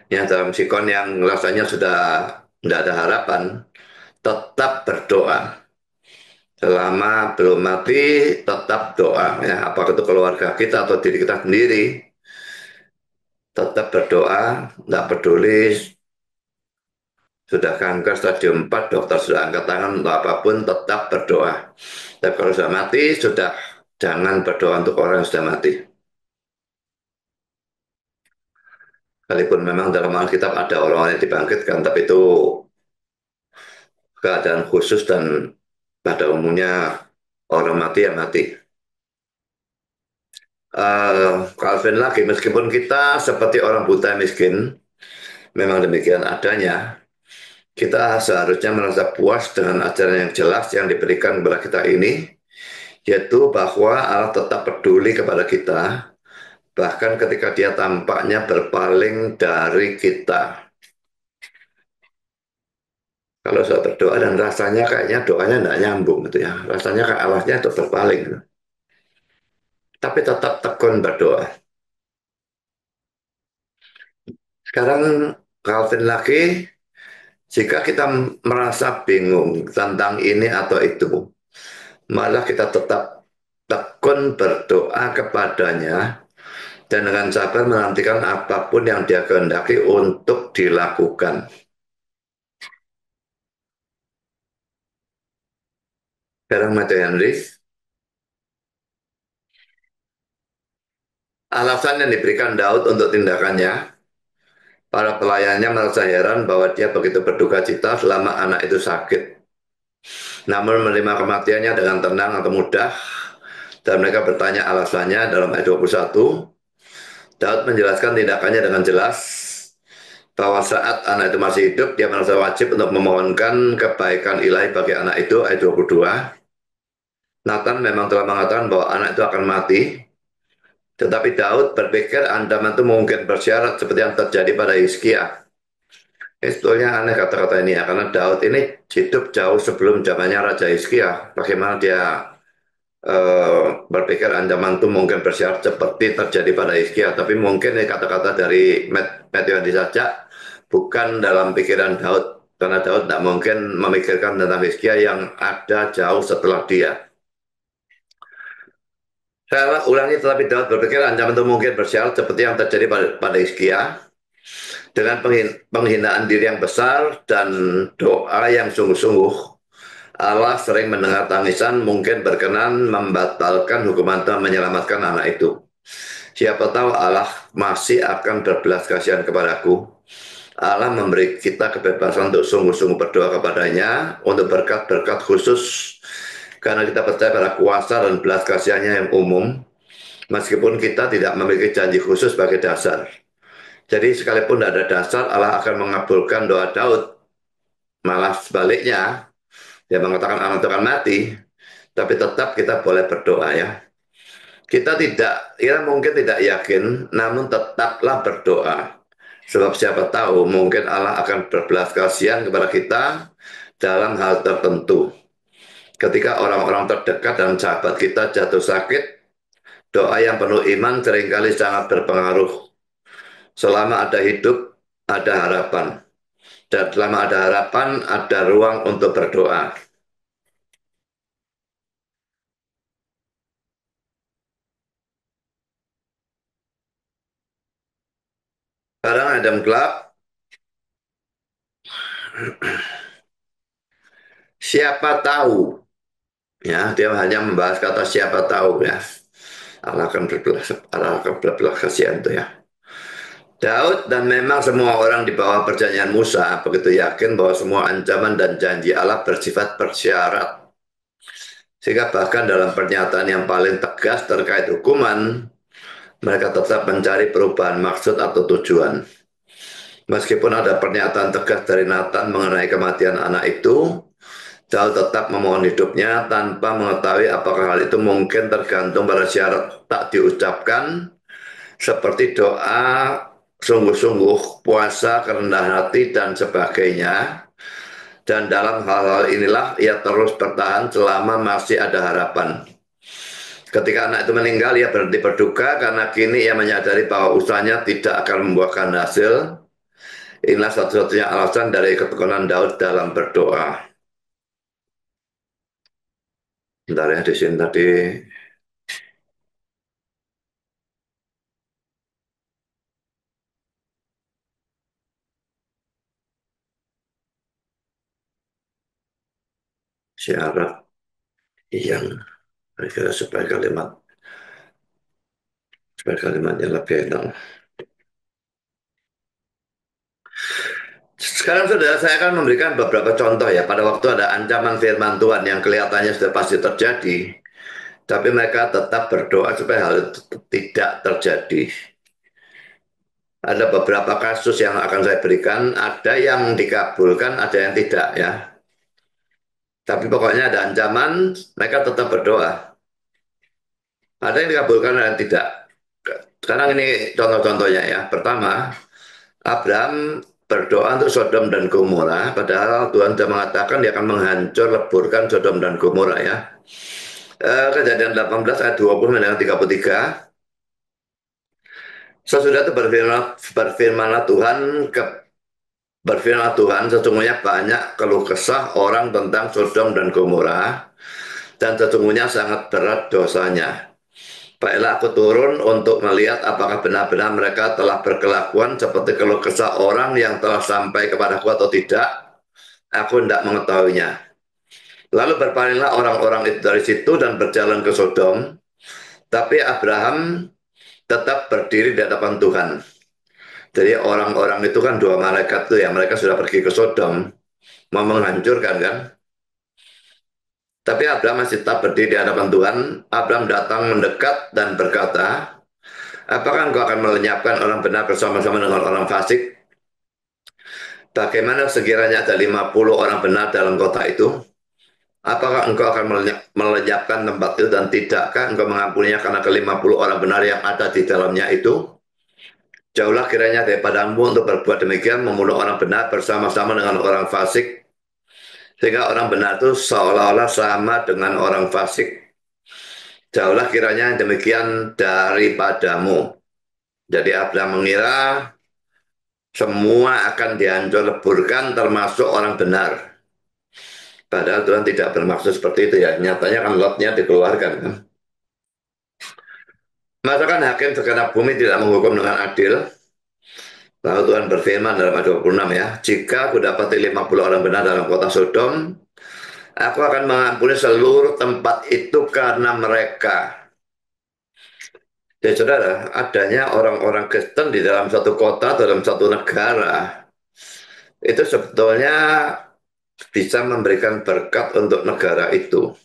Ya, dalam sikon yang rasanya sudah tidak ada harapan, tetap berdoa. Selama belum mati, tetap doa. Ya, apakah itu keluarga kita atau diri kita sendiri, tetap berdoa, tidak peduli sudah kanker stadium 4, dokter sudah angkat tangan untuk apapun, tetap berdoa. Tapi kalau sudah mati, sudah jangan berdoa untuk orang yang sudah mati. Sekalipun memang dalam Alkitab ada orang-orang yang dibangkitkan, tapi itu keadaan khusus dan pada umumnya orang mati ya mati. Calvin lagi, meskipun kita seperti orang buta miskin, memang demikian adanya, kita seharusnya merasa puas dengan ajaran yang jelas yang diberikan kepada kita ini, yaitu bahwa Allah tetap peduli kepada kita, bahkan ketika dia tampaknya berpaling dari kita. Kalau saya berdoa dan rasanya kayaknya doanya tidak nyambung gitu ya, rasanya kayak Allahnya itu berpaling, gitu. Tapi tetap tekun berdoa. Sekarang Calvin lagi, jika kita merasa bingung tentang ini atau itu, malah kita tetap tekun berdoa kepadanya dan dengan sabar menantikan apapun yang dia kehendaki untuk dilakukan. Sekarang Matthew Henry, alasan yang diberikan Daud untuk tindakannya, para pelayannya merasa heran bahwa dia begitu berduka cita selama anak itu sakit. Namun menerima kematiannya dengan tenang atau mudah, dan mereka bertanya alasannya dalam ayat 21. Daud menjelaskan tindakannya dengan jelas, bahwa saat anak itu masih hidup, dia merasa wajib untuk memohonkan kebaikan ilahi bagi anak itu, ayat 22. Nathan memang telah mengatakan bahwa anak itu akan mati, tetapi Daud berpikir ancaman itu mungkin bersyarat seperti yang terjadi pada Hizkia. Ini sebetulnya aneh kata-kata ini ya, karena Daud ini hidup jauh sebelum zamannya Raja Hizkia. Bagaimana dia berpikir ancaman itu mungkin bersyarat seperti terjadi pada Hizkia, tapi mungkin ini kata-kata dari Matthew saja, bukan dalam pikiran Daud, karena Daud tidak mungkin memikirkan tentang Hizkia yang ada jauh setelah dia. Saya ulangi, tetapi Daud berpikir ancaman itu mungkin bersyarat seperti yang terjadi pada Hizkia, dengan penghinaan diri yang besar dan doa yang sungguh-sungguh. Allah sering mendengar tangisan, mungkin berkenan membatalkan hukuman dan menyelamatkan anak itu. Siapa tahu Allah masih akan berbelas kasihan kepadaku. Allah memberi kita kebebasan untuk sungguh-sungguh berdoa kepadanya untuk berkat-berkat khusus, karena kita percaya pada kuasa dan belas kasihannya yang umum, meskipun kita tidak memiliki janji khusus sebagai dasar. Jadi sekalipun tidak ada dasar, Allah akan mengabulkan doa Daud. Malah sebaliknya, dia mengatakan anak itu akan mati, tapi tetap kita boleh berdoa ya. Kita mungkin tidak yakin, namun tetaplah berdoa. Sebab siapa tahu mungkin Allah akan berbelas kasihan kepada kita dalam hal tertentu. Ketika orang-orang terdekat dan sahabat kita jatuh sakit, doa yang penuh iman seringkali sangat berpengaruh. Selama ada hidup, ada harapan. Dan selama ada harapan, ada ruang untuk berdoa. Sekarang Adam Clark, siapa tahu, ya dia hanya membahas kata siapa tahu ya. Allah akan berbelas kasihan itu ya. Daud dan memang semua orang di bawah perjanjian Musa begitu yakin bahwa semua ancaman dan janji Allah bersifat bersyarat. Sehingga bahkan dalam pernyataan yang paling tegas terkait hukuman, mereka tetap mencari perubahan maksud atau tujuan. Meskipun ada pernyataan tegas dari Nathan mengenai kematian anak itu, Daud tetap memohon hidupnya tanpa mengetahui apakah hal itu mungkin tergantung pada syarat tak diucapkan, seperti doa, sungguh-sungguh, puasa, kerendahan hati, dan sebagainya. Dan dalam hal-hal inilah ia terus bertahan selama masih ada harapan. Ketika anak itu meninggal, ia berhenti berduka karena kini ia menyadari bahwa usahanya tidak akan membuahkan hasil. Inilah satu-satunya alasan dari ketekunan Daud dalam berdoa. Bentar ya, di sini tadi syarat yang kira supaya kalimatnya lebih enak. Sekarang sudah saya akan memberikan beberapa contoh ya. Pada waktu ada ancaman firman Tuhan yang kelihatannya sudah pasti terjadi, tapi mereka tetap berdoa supaya hal itu tidak terjadi. Ada beberapa kasus yang akan saya berikan, ada yang dikabulkan, ada yang tidak ya. Tapi pokoknya ada ancaman, mereka tetap berdoa. Ada yang dikabulkan, ada yang tidak. Sekarang ini contoh-contohnya ya. Pertama, Abraham berdoa untuk Sodom dan Gomora, padahal Tuhan sudah mengatakan dia akan menghancur leburkan Sodom dan Gomora ya. Kejadian 18 ayat 20 dan 33. Sesudah itu berfirmanlah Tuhan berfirmanlah Tuhan, sesungguhnya banyak keluh kesah orang tentang Sodom dan Gomora, dan sesungguhnya sangat berat dosanya. Baiklah aku turun untuk melihat apakah benar-benar mereka telah berkelakuan seperti keluh kesah orang yang telah sampai kepadaku atau tidak. Aku tidak mengetahuinya. Lalu berpalinglah orang-orang itu dari situ dan berjalan ke Sodom. Tapi Abraham tetap berdiri di hadapan Tuhan. Jadi orang-orang itu kan dua malaikat tuh ya, mereka sudah pergi ke Sodom, mau menghancurkan kan. Tapi Abraham masih tetap berdiri di hadapan Tuhan. Abraham datang mendekat dan berkata, apakah engkau akan melenyapkan orang benar bersama-sama dengan orang fasik? Bagaimana sekiranya ada 50 orang benar dalam kota itu? Apakah engkau akan melenyapkan tempat itu dan tidakkah engkau mengampuninya karena ke-50 orang benar yang ada di dalamnya itu? Jauhlah kiranya daripadamu untuk berbuat demikian, membunuh orang benar bersama-sama dengan orang fasik, sehingga orang benar itu seolah-olah sama dengan orang fasik. Jauhlah kiranya demikian daripadamu. Jadi Abraham mengira semua akan dihancur leburkan termasuk orang benar. Padahal Tuhan tidak bermaksud seperti itu ya. Nyatanya kan Lotnya dikeluarkan kan. Masakan hakim segenap bumi tidak menghukum dengan adil? Lalu Tuhan berfirman dalam ayat 26 ya, jika aku dapati 50 orang benar dalam kota Sodom, aku akan mengampuni seluruh tempat itu karena mereka. Jadi saudara, adanya orang-orang Kristen di dalam satu kota, dalam satu negara, itu sebetulnya bisa memberikan berkat untuk negara itu.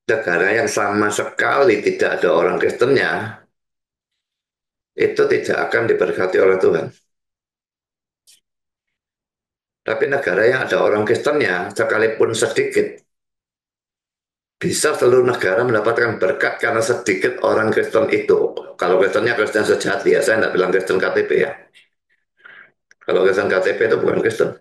Negara yang sama sekali tidak ada orang Kristennya, itu tidak akan diberkati oleh Tuhan. Tapi negara yang ada orang Kristennya, sekalipun sedikit, bisa seluruh negara mendapatkan berkat karena sedikit orang Kristen itu. Kalau Kristennya Kristen sejati ya, saya tidak bilang Kristen KTP ya. Kalau Kristen KTP itu bukan Kristen.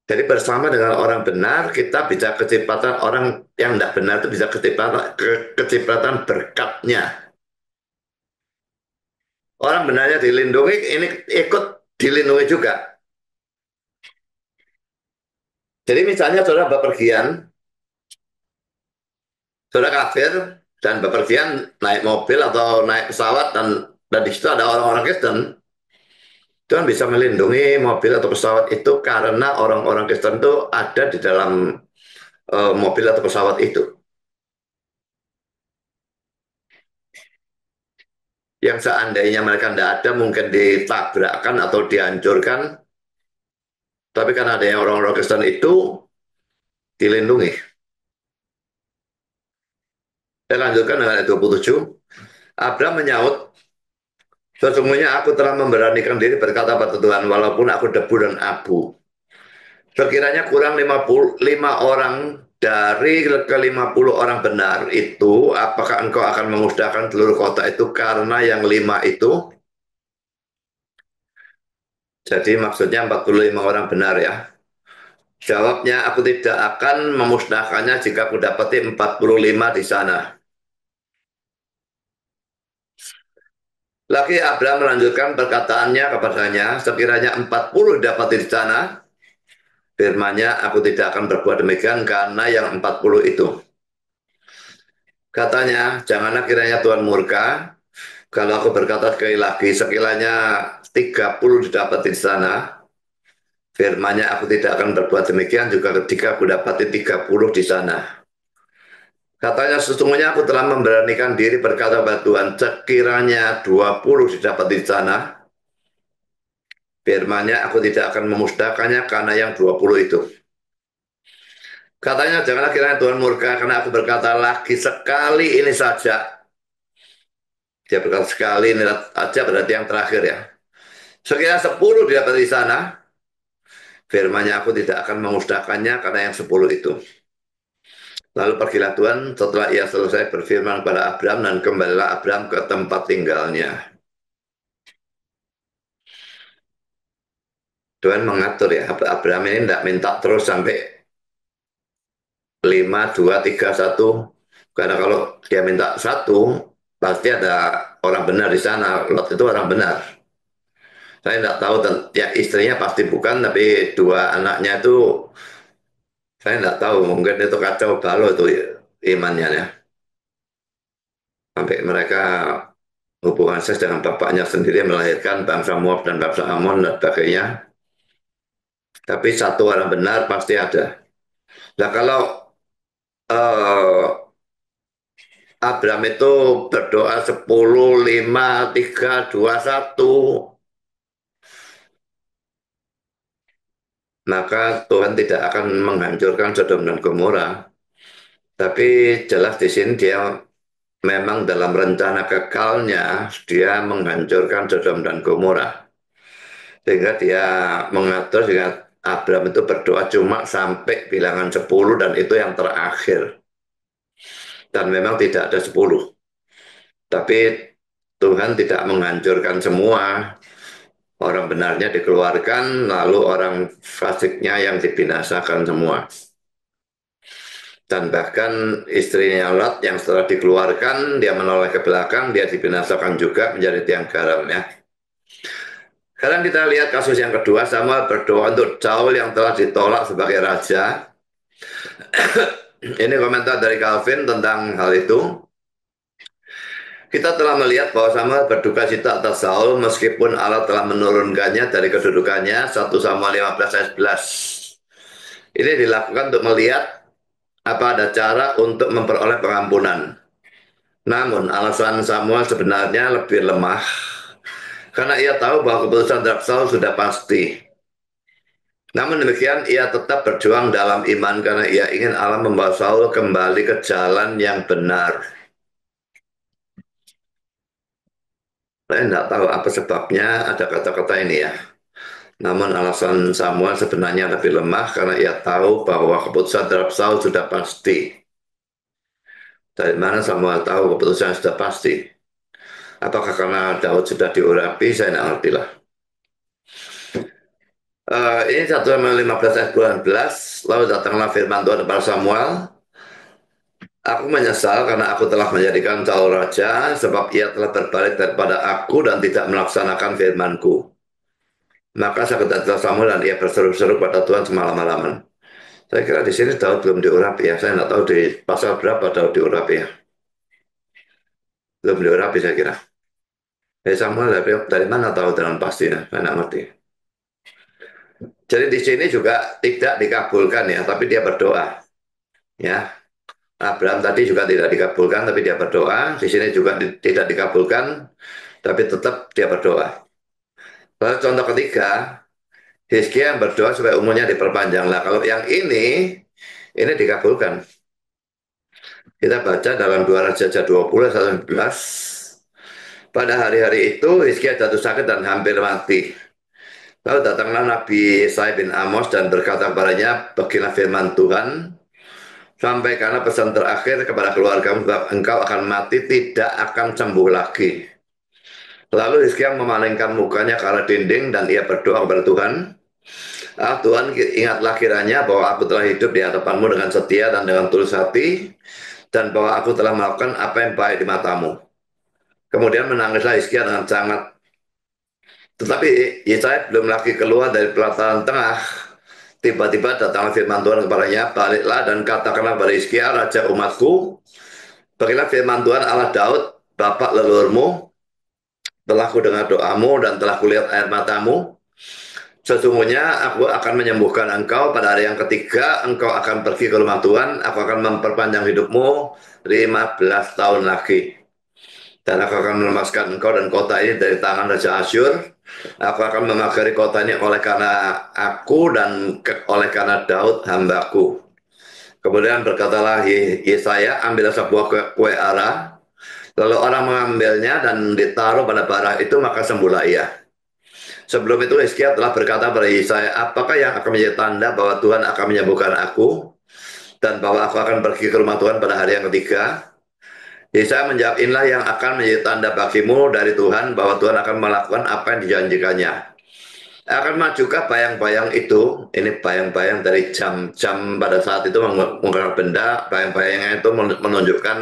Jadi bersama dengan orang benar, kita bisa kecipratan orang yang tidak benar itu bisa kecipratan berkatnya. Orang benarnya dilindungi, ini ikut dilindungi juga. Jadi misalnya saudara bepergian, saudara kafir, dan bepergian naik mobil atau naik pesawat, dan di situ ada orang-orang Kristen, Tuhan bisa melindungi mobil atau pesawat itu karena orang-orang Kristen itu ada di dalam mobil atau pesawat itu. Yang seandainya mereka tidak ada, mungkin ditabrakkan atau dihancurkan. Tapi karena ada yang orang-orang Kristen itu dilindungi. Saya lanjutkan dengan ayat 27. Abraham menyaut, sesungguhnya aku telah memberanikan diri berkata pada Tuhan, walaupun aku debu dan abu. Sekiranya kurang 55 orang dari ke 50 orang benar itu, apakah engkau akan memusnahkan seluruh kota itu karena yang 5 itu? Jadi maksudnya 45 orang benar ya. Jawabnya, aku tidak akan memusnahkannya jika aku dapati 45 di sana. Lagi Abraham melanjutkan perkataannya kepadanya, sekiranya 40 dapat di sana, firman-Nya, aku tidak akan berbuat demikian karena yang 40 itu. Katanya, janganlah kiranya Tuhan murka, kalau aku berkata sekali lagi, sekiranya 30 didapat di sana, firman-Nya, aku tidak akan berbuat demikian juga ketika aku dapati 30 di sana. Katanya, sesungguhnya aku telah memberanikan diri berkata kepada Tuhan, sekiranya 20 didapat di sana, firman-Nya, aku tidak akan memusnahkannya karena yang 20 itu. Katanya, janganlah kiranya Tuhan murka karena aku berkata lagi sekali ini saja. Dia berkata sekali ini saja berarti yang terakhir ya. Sekiranya 10 didapat di sana, firman-Nya, aku tidak akan memusnahkannya karena yang 10 itu. Lalu pergilah Tuhan setelah ia selesai berfirman kepada Abraham dan kembalilah Abraham ke tempat tinggalnya. Tuhan mengatur ya, Abraham ini tidak minta terus sampai 5, 2, 3, 1. Karena kalau dia minta satu, pasti ada orang benar di sana. Lot itu orang benar. Saya tidak tahu, ya istrinya pasti bukan, tapi dua anaknya itu saya tidak tahu. Mungkin itu kacau balau itu imannya ya. Sampai mereka hubungan seks dengan bapaknya sendiri melahirkan bangsa Moab dan bangsa Amon dan sebagainya. Tapi satu orang benar pasti ada. Nah kalau eh, Abraham itu berdoa 10, 5, 3, 2, 1, maka Tuhan tidak akan menghancurkan Sodom dan Gomora. Tapi jelas di sini dia memang dalam rencana kekalnya dia menghancurkan Sodom dan Gomora. Sehingga dia mengatur sehingga Abraham itu berdoa cuma sampai bilangan 10 dan itu yang terakhir. Dan memang tidak ada 10. Tapi Tuhan tidak menghancurkan semua. Orang benarnya dikeluarkan, lalu orang fasiknya yang dibinasakan semua. Dan bahkan istrinya Lot yang setelah dikeluarkan, dia menoleh ke belakang, dia dibinasakan juga menjadi tiang garam ya. Sekarang kita lihat kasus yang kedua, Samuel berdoa untuk Saul yang telah ditolak sebagai raja. Ini komentar dari Calvin tentang hal itu. Kita telah melihat bahwa Samuel berduka cita atas Saul meskipun Allah telah menurunkannya dari kedudukannya. 1 Samuel 15 ayat 11. Ini dilakukan untuk melihat apa ada cara untuk memperoleh pengampunan. Namun alasan Samuel sebenarnya lebih lemah karena ia tahu bahwa keputusan terhadap Saul sudah pasti. Namun demikian ia tetap berjuang dalam iman karena ia ingin Allah membawa Saul kembali ke jalan yang benar. Saya tidak tahu apa sebabnya ada kata-kata ini ya. Namun alasan Samuel sebenarnya lebih lemah karena ia tahu bahwa keputusan terhadap Saul sudah pasti. Dari mana Samuel tahu keputusan sudah pasti? Apakah karena Daud sudah diurapi? Saya tidak ngerti lah. Ini 1 Samuel 15 ayat 12. Lalu datanglah firman Tuhan kepada Samuel. Aku menyesal karena aku telah menjadikan Saul raja, sebab ia telah berbalik daripada aku dan tidak melaksanakan firmanku. Maka sakit hati Samuel dan ia berseru-seru pada Tuhan semalam-malaman. Saya kira di sini Daud belum diurapi ya. Saya nggak tahu di pasal berapa Daud diurapi ya. Belum diurapi saya kira. Samuel dari mana tahu dengan pasti ya? Saya nggak ngerti. Jadi di sini juga tidak dikabulkan ya, tapi dia berdoa. Ya, Abraham tadi juga tidak dikabulkan, tapi dia berdoa. Di sini juga tidak dikabulkan, tapi tetap dia berdoa. Lalu contoh ketiga, Hizkia yang berdoa supaya umurnya diperpanjang. Lah, kalau yang ini dikabulkan. Kita baca dalam 2 Raja 20 ayat 11. Pada hari-hari itu Hizkia jatuh sakit dan hampir mati. Lalu datanglah Nabi Yesaya bin Amos dan berkata kepadanya, beginilah firman Tuhan, sampaikanlah pesan terakhir kepada keluargamu, sebab engkau akan mati, tidak akan sembuh lagi. Lalu Hizkia memalingkan mukanya ke arah dinding dan ia berdoa kepada Tuhan, ah Tuhan, ingatlah kiranya bahwa aku telah hidup di hadapanmu dengan setia dan dengan tulus hati, dan bahwa aku telah melakukan apa yang baik di matamu. Kemudian menangislah Hizkia dengan sangat. Tetapi Yesaya belum lagi keluar dari pelataran tengah. Tiba-tiba datanglah firman Tuhan kepadanya, baliklah dan katakanlah pada Hizkia, raja umatku, beginilah firman Tuhan Allah Daud, bapak leluhurmu, telah kudengar doamu dan telah kulihat air matamu. Sesungguhnya aku akan menyembuhkan engkau pada hari yang ketiga, engkau akan pergi ke rumah Tuhan, aku akan memperpanjang hidupmu 15 tahun lagi. Dan aku akan melepaskan engkau dan kota ini dari tangan Raja Asyur. Aku akan memagari kota ini oleh karena aku dan oleh karena Daud hambaku. Kemudian berkatalah Yesaya, ambillah sebuah kue ara. Lalu orang mengambilnya dan ditaruh pada bara itu, maka sembuhlah ia. Sebelum itu Hizkia telah berkata pada Yesaya, apakah yang akan menjadi tanda bahwa Tuhan akan menyembuhkan aku? Dan bahwa aku akan pergi ke rumah Tuhan pada hari yang ketiga? Yesaya menjawab, inilah yang akan menjadi tanda bagimu dari Tuhan bahwa Tuhan akan melakukan apa yang dijanjikannya. Akan majukah bayang-bayang itu, ini bayang-bayang dari jam-jam pada saat itu menggerak benda, bayang-bayangnya itu menunjukkan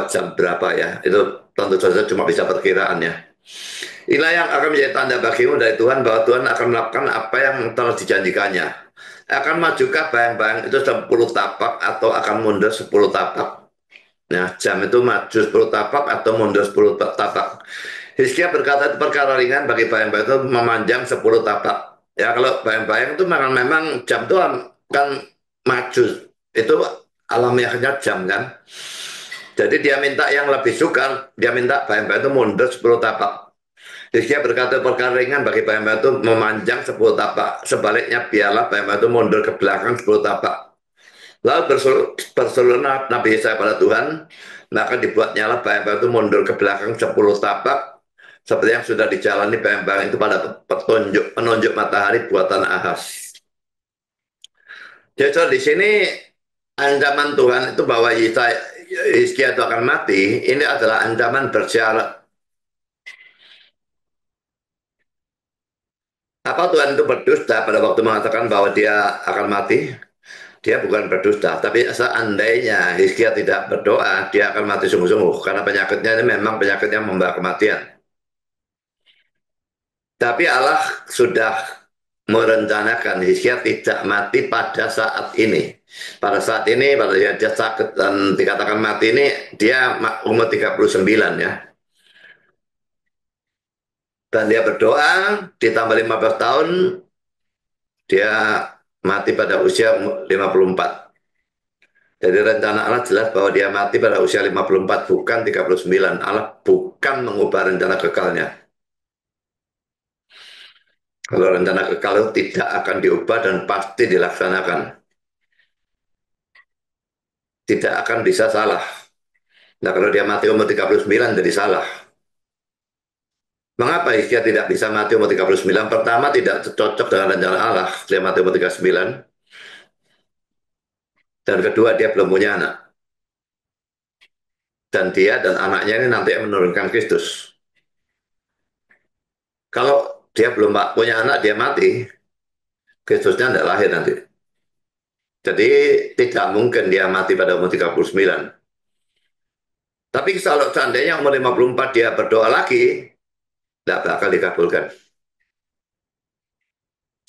jam berapa ya. Itu tentu saja cuma bisa perkiraan ya. Inilah yang akan menjadi tanda bagimu dari Tuhan bahwa Tuhan akan melakukan apa yang telah dijanjikannya. Akan majukah bayang-bayang itu 10 tapak atau akan mundur 10 tapak? Nah, jam itu maju 10 tapak atau mundur 10 tapak. Hizkia berkata itu perkara ringan bagi bayang-bayang itu memanjang 10 tapak. Ya, kalau bayang-bayang itu memang jam itu kan maju. Itu alamiahnya jam kan. Jadi dia minta yang lebih sukar, dia minta bayang-bayang itu mundur 10 tapak. Hizkia berkata perkara ringan bagi bayang-bayang itu memanjang 10 tapak. Sebaliknya biarlah bayang-bayang itu mundur ke belakang 10 tapak. Lalu berseru Nabi Yesaya pada Tuhan, maka dibuatnya lah bayang-bayang itu mundur ke belakang 10 tapak, seperti yang sudah dijalani bayang-bayang itu pada penunjuk matahari buatan Ahaz. Jadi di sini ancaman Tuhan itu bahwa Hizkia itu akan mati, ini adalah ancaman bersyarat. Apa Tuhan itu berdusta pada waktu mengatakan bahwa dia akan mati? Dia bukan berdusta, tapi seandainya Hizkia tidak berdoa, dia akan mati sungguh-sungguh. Karena penyakitnya ini memang penyakit yang membawa kematian. Tapi Allah sudah merencanakan Hizkia tidak mati pada saat ini. Pada saat ini, pada dia sakit dan dikatakan mati ini, dia umur 39 ya. Dan dia berdoa, ditambah 15 tahun, dia mati pada usia 54. Jadi rencana Allah jelas bahwa dia mati pada usia 54, bukan 39. Allah bukan mengubah rencana kekalnya. Kalau rencana kekal itu tidak akan diubah dan pasti dilaksanakan. Tidak akan bisa salah. Nah kalau dia mati umur 39 jadi salah. Mengapa Hizkia tidak bisa mati umur 39? Pertama tidak cocok dengan rencana Allah. Dia mati umur 39. Dan kedua dia belum punya anak. Dan dia dan anaknya ini nanti menurunkan Kristus. Kalau dia belum punya anak, dia mati. Kristusnya tidak lahir nanti. Jadi tidak mungkin dia mati pada umur 39. Tapi kalau seandainya umur 54 dia berdoa lagi, tidak bakal dikabulkan.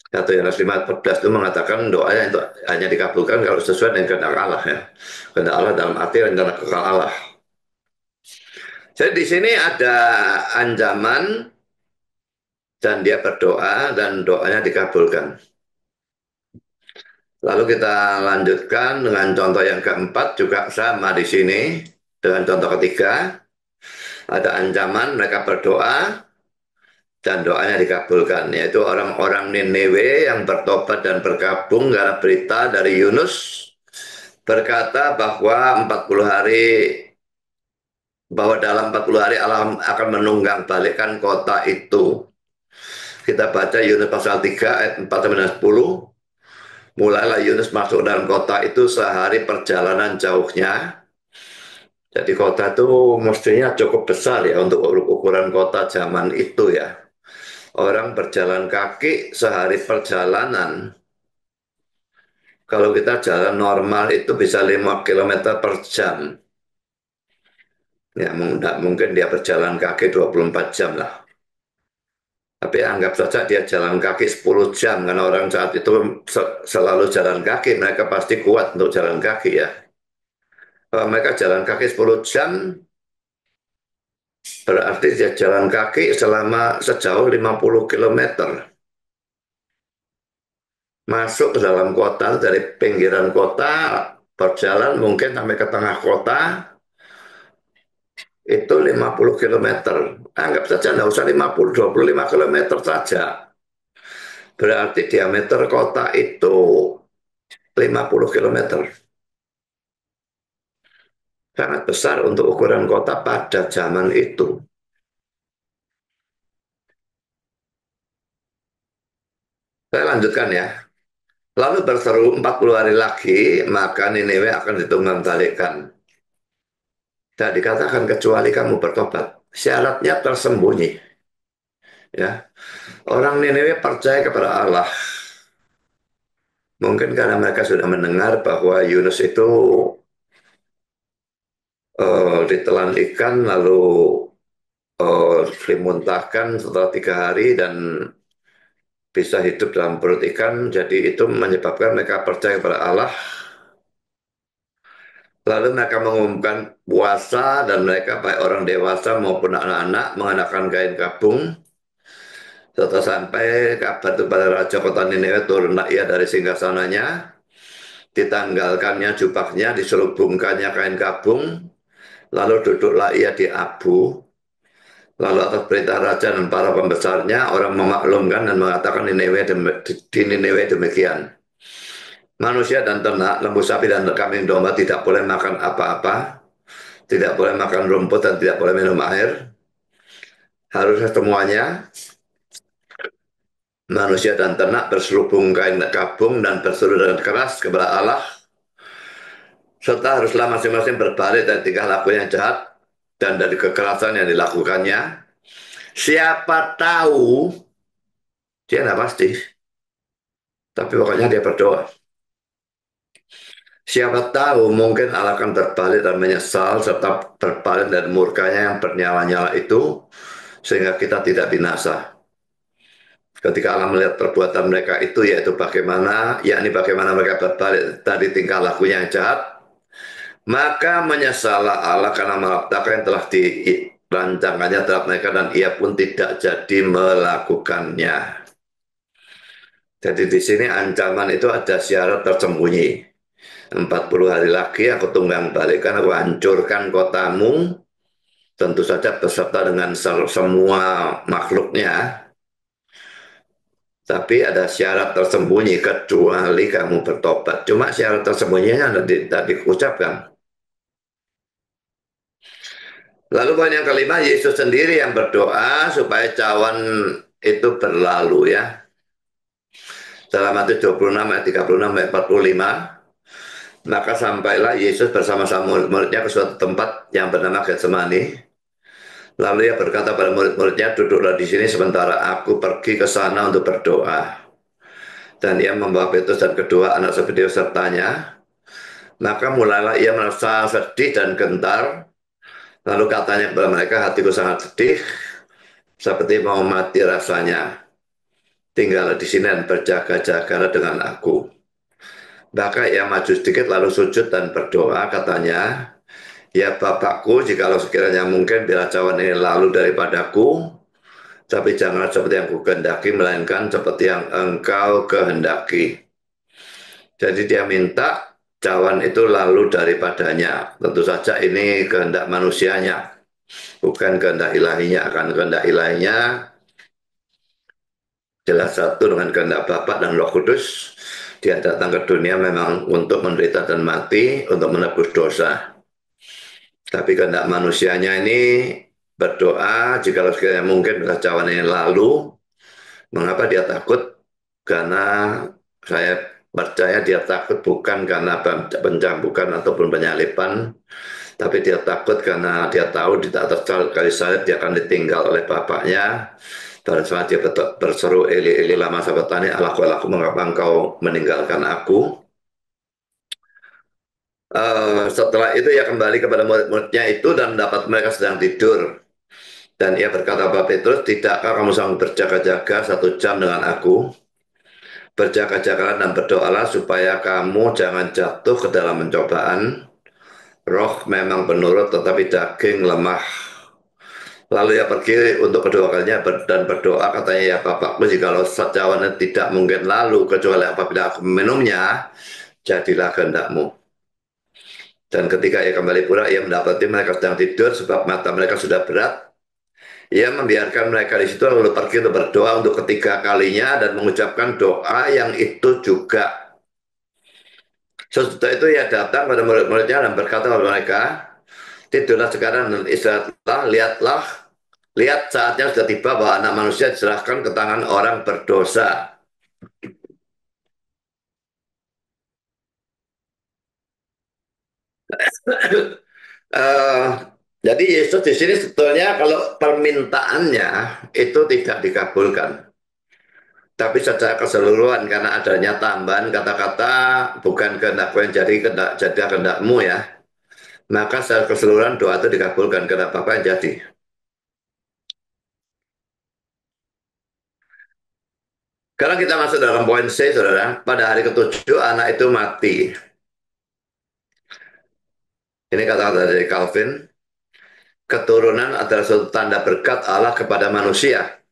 1 Yohanes 5:14 itu mengatakan doanya itu hanya dikabulkan kalau sesuai dengan kehendak Allah ya. Kehendak Allah dalam arti rencana kekal Allah. Jadi di sini ada ancaman dan dia berdoa dan doanya dikabulkan. Lalu kita lanjutkan dengan contoh yang keempat juga sama di sini dengan contoh ketiga. Ada ancaman mereka berdoa dan doanya dikabulkan, yaitu orang-orang Niniwe yang bertobat dan bergabung karena berita dari Yunus berkata bahwa dalam 40 hari Allah akan menunggang balikkan kota itu. Kita baca Yunus pasal 3 ayat 4 sampai 10. Mulailah Yunus masuk dalam kota itu sehari perjalanan jauhnya. Jadi kota itu mestinya cukup besar ya untuk ukuran kota zaman itu ya. Orang berjalan kaki sehari perjalanan. Kalau kita jalan normal itu bisa 5 kilometer per jam. Ya, mungkin dia berjalan kaki 24 jam lah. Tapi anggap saja dia jalan kaki 10 jam, karena orang saat itu selalu jalan kaki, mereka pasti kuat untuk jalan kaki ya. Kalau mereka jalan kaki 10 jam, berarti dia jalan kaki selama sejauh 50 kilometer. Masuk ke dalam kota, dari pinggiran kota, berjalan mungkin sampai ke tengah kota, itu 50 kilometer. Anggap saja nggak usah 50, 25 kilometer saja. Berarti diameter kota itu 50 kilometer. Sangat besar untuk ukuran kota pada zaman itu. Saya lanjutkan ya. Lalu berseru 40 hari lagi, maka Niniwe akan ditunggang balikkan. Dan dikatakan kecuali kamu bertobat. Syaratnya tersembunyi. Ya, orang Niniwe percaya kepada Allah. Mungkin karena mereka sudah mendengar bahwa Yunus itu ditelan ikan lalu dimuntahkan setelah 3 hari dan bisa hidup dalam perut ikan. Jadi itu menyebabkan mereka percaya kepada Allah. Lalu mereka mengumumkan puasa dan mereka baik orang dewasa maupun anak-anak mengenakan kain kabung. Setelah sampai kabar itu pada Raja Kota Niniwe, turunlah ia dari singgasananya, ditanggalkannya jubahnya, diselubungkannya kain kabung, lalu duduklah ia di abu. Lalu atas perintah raja dan para pembesarnya, orang memaklumkan dan mengatakan di Niniwe demikian. Manusia dan ternak, lembu sapi dan kambing domba tidak boleh makan apa-apa, tidak boleh makan rumput dan tidak boleh minum air. Harusnya semuanya, manusia dan ternak berselubung kain kabung dan berseru dengan keras kepada Allah, serta haruslah masing-masing berbalik dari tingkah laku yang jahat dan dari kekerasan yang dilakukannya. Siapa tahu, dia tidak pasti, tapi pokoknya dia berdoa. Siapa tahu mungkin Allah akan berbalik dan menyesal serta berbalik dari murkanya yang bernyala-nyala itu sehingga kita tidak binasa. Ketika Allah melihat perbuatan mereka itu, yaitu yakni bagaimana mereka berbalik dari tingkah lakunya yang jahat, maka menyesallah Allah karena malapetaka yang telah dirancangannya terhadap mereka dan ia pun tidak jadi melakukannya. Jadi di sini ancaman itu ada syarat tersembunyi. 40 hari lagi aku tunggang balikkan, aku hancurkan kotamu, tentu saja beserta dengan semua makhluknya. Tapi ada syarat tersembunyi kecuali kamu bertobat. Cuma syarat tersembunyinya tadi ucapkan. Lalu poin yang kelima, Yesus sendiri yang berdoa supaya cawan itu berlalu ya. Dalam Matius 26 ayat 36 ayat 45, maka sampailah Yesus bersama-sama murid-muridnya ke suatu tempat yang bernama Getsemani. Lalu ia berkata pada murid-muridnya, duduklah di sini sementara aku pergi ke sana untuk berdoa. Dan ia membawa Petrus dan kedua anak Zebedeus sertanya. Maka mulailah ia merasa sedih dan gentar. Lalu katanya kepada mereka, hatiku sangat sedih, seperti mau mati rasanya. Tinggallah di sini dan berjaga-jaga dengan aku. Maka ia maju sedikit lalu sujud dan berdoa, katanya, ya Bapakku, jikalau sekiranya mungkin bila cawan ini lalu daripadaku, tapi jangan seperti yang kukehendaki, melainkan seperti yang engkau kehendaki. Jadi dia minta cawan itu lalu daripadanya. Tentu saja ini kehendak manusianya, bukan kehendak ilahinya. Akan kehendak ilahinya jelas satu dengan kehendak Bapa dan Roh Kudus. Dia datang ke dunia memang untuk menderita dan mati, untuk menebus dosa. Tapi kehendak manusianya ini berdoa, jika sekiranya mungkin bila cawan ini lalu, mengapa dia takut? Karena saya percaya dia takut bukan karena pencambukan ataupun penyalipan, tapi dia takut karena dia tahu di atas kali salib dia akan ditinggal oleh bapaknya. Pada saat dia berseru, Eli, Eli lama sabatani, Allahku, mengapa engkau meninggalkan aku? Setelah itu ia kembali kepada murid-muridnya itu dan mendapat mereka sedang tidur. Dan ia berkata kepada Petrus, tidakkah kamu sanggup berjaga-jaga 1 jam dengan aku? Berjaga-jagalah dan berdoalah supaya kamu jangan jatuh ke dalam pencobaan. Roh memang penurut tetapi daging lemah. Lalu ia pergi untuk kedua kalinya dan berdoa, katanya, ya Bapakku, jikalau cawan tidak mungkin lalu kecuali apabila aku meminumnya, jadilah kehendakmu. Dan ketika ia kembali pula, ia mendapati mereka sedang tidur sebab mata mereka sudah berat. Ia membiarkan mereka di situ lalu pergi untuk berdoa untuk ketiga kalinya dan mengucapkan doa yang itu juga. Sesudah itu ia datang pada murid-muridnya dan berkata kepada mereka, tidurlah sekarang dan istirahatlah, lihat saatnya sudah tiba bahwa anak manusia diserahkan ke tangan orang berdosa. Eh, jadi Yesus di sini sebetulnya kalau permintaannya itu tidak dikabulkan. Tapi secara keseluruhan karena adanya tambahan kata-kata bukan kehendakku yang jadi kehendakmu ya. Maka secara keseluruhan doa itu dikabulkan kehendak Bapa yang jadi. Sekarang kita masuk dalam poin C, saudara. Pada hari ketujuh anak itu mati. Ini kata-kata dari Calvin. Keturunan adalah suatu tanda berkat Allah kepada manusia.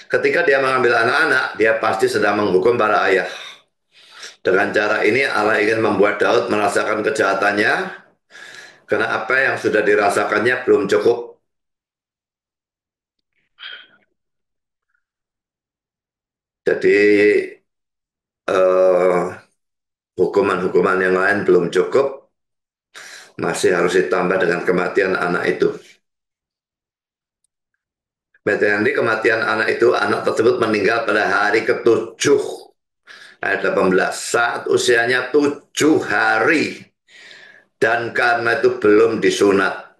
Ketika dia mengambil anak-anak, dia pasti sedang menghukum para ayah. Dengan cara ini Allah ingin membuat Daud merasakan kejahatannya, karena apa yang sudah dirasakannya belum cukup. Jadi eh, hukuman-hukuman yang lain belum cukup, masih harus ditambah dengan kematian anak itu. Berarti kematian anak itu, anak tersebut meninggal pada hari ketujuh. Ayat 18. Saat usianya 7 hari. Dan karena itu belum disunat.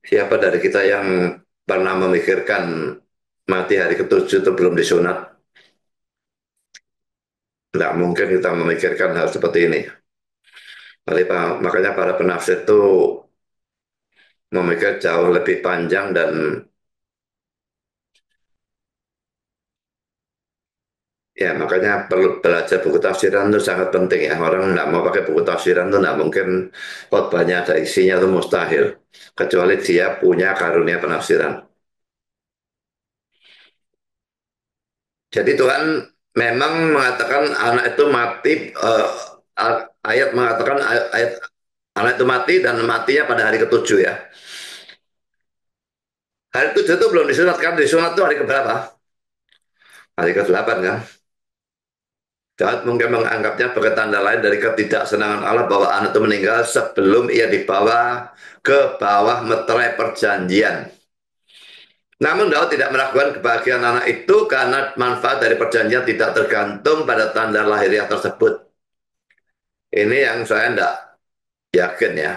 Siapa dari kita yang pernah memikirkan mati hari ketujuh itu belum disunat? Tidak mungkin kita memikirkan hal seperti ini. Makanya para penafsir itu memikir jauh lebih panjang dan ya makanya perlu belajar buku tafsiran itu sangat penting ya. Orang nggak mau pakai buku tafsiran itu nggak mungkin khotbahnya ada isinya itu mustahil. Kecuali dia punya karunia penafsiran. Jadi Tuhan memang mengatakan anak itu mati, ayat mengatakan ayat anak itu mati dan matinya pada hari ketujuh ya. Hari ketujuh itu belum disunat kan? Disunat itu hari keberapa? Hari ke-8 kan? Daud mungkin menganggapnya sebagai tanda lain dari ketidaksenangan Allah bahwa anak itu meninggal sebelum ia dibawa ke bawah meterai perjanjian. Namun Daud tidak meragukan kebahagiaan anak itu karena manfaat dari perjanjian tidak tergantung pada tanda lahiriah tersebut. Ini yang saya tidak yakin ya.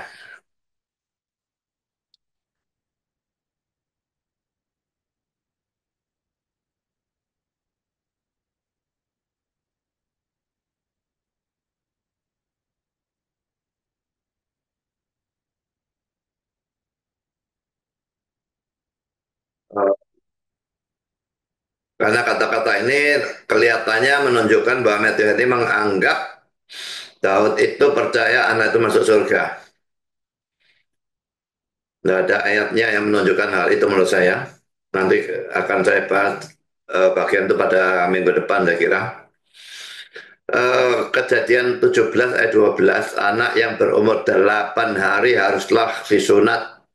Karena kata-kata ini kelihatannya menunjukkan bahwa Matthew Henry menganggap Daud itu percaya anak itu masuk surga. Tidak ada ayatnya yang menunjukkan hal itu menurut saya. Nanti akan saya bahas bagian itu pada minggu depan saya kira. Kejadian 17 ayat 12, anak yang berumur 8 hari haruslah disunat,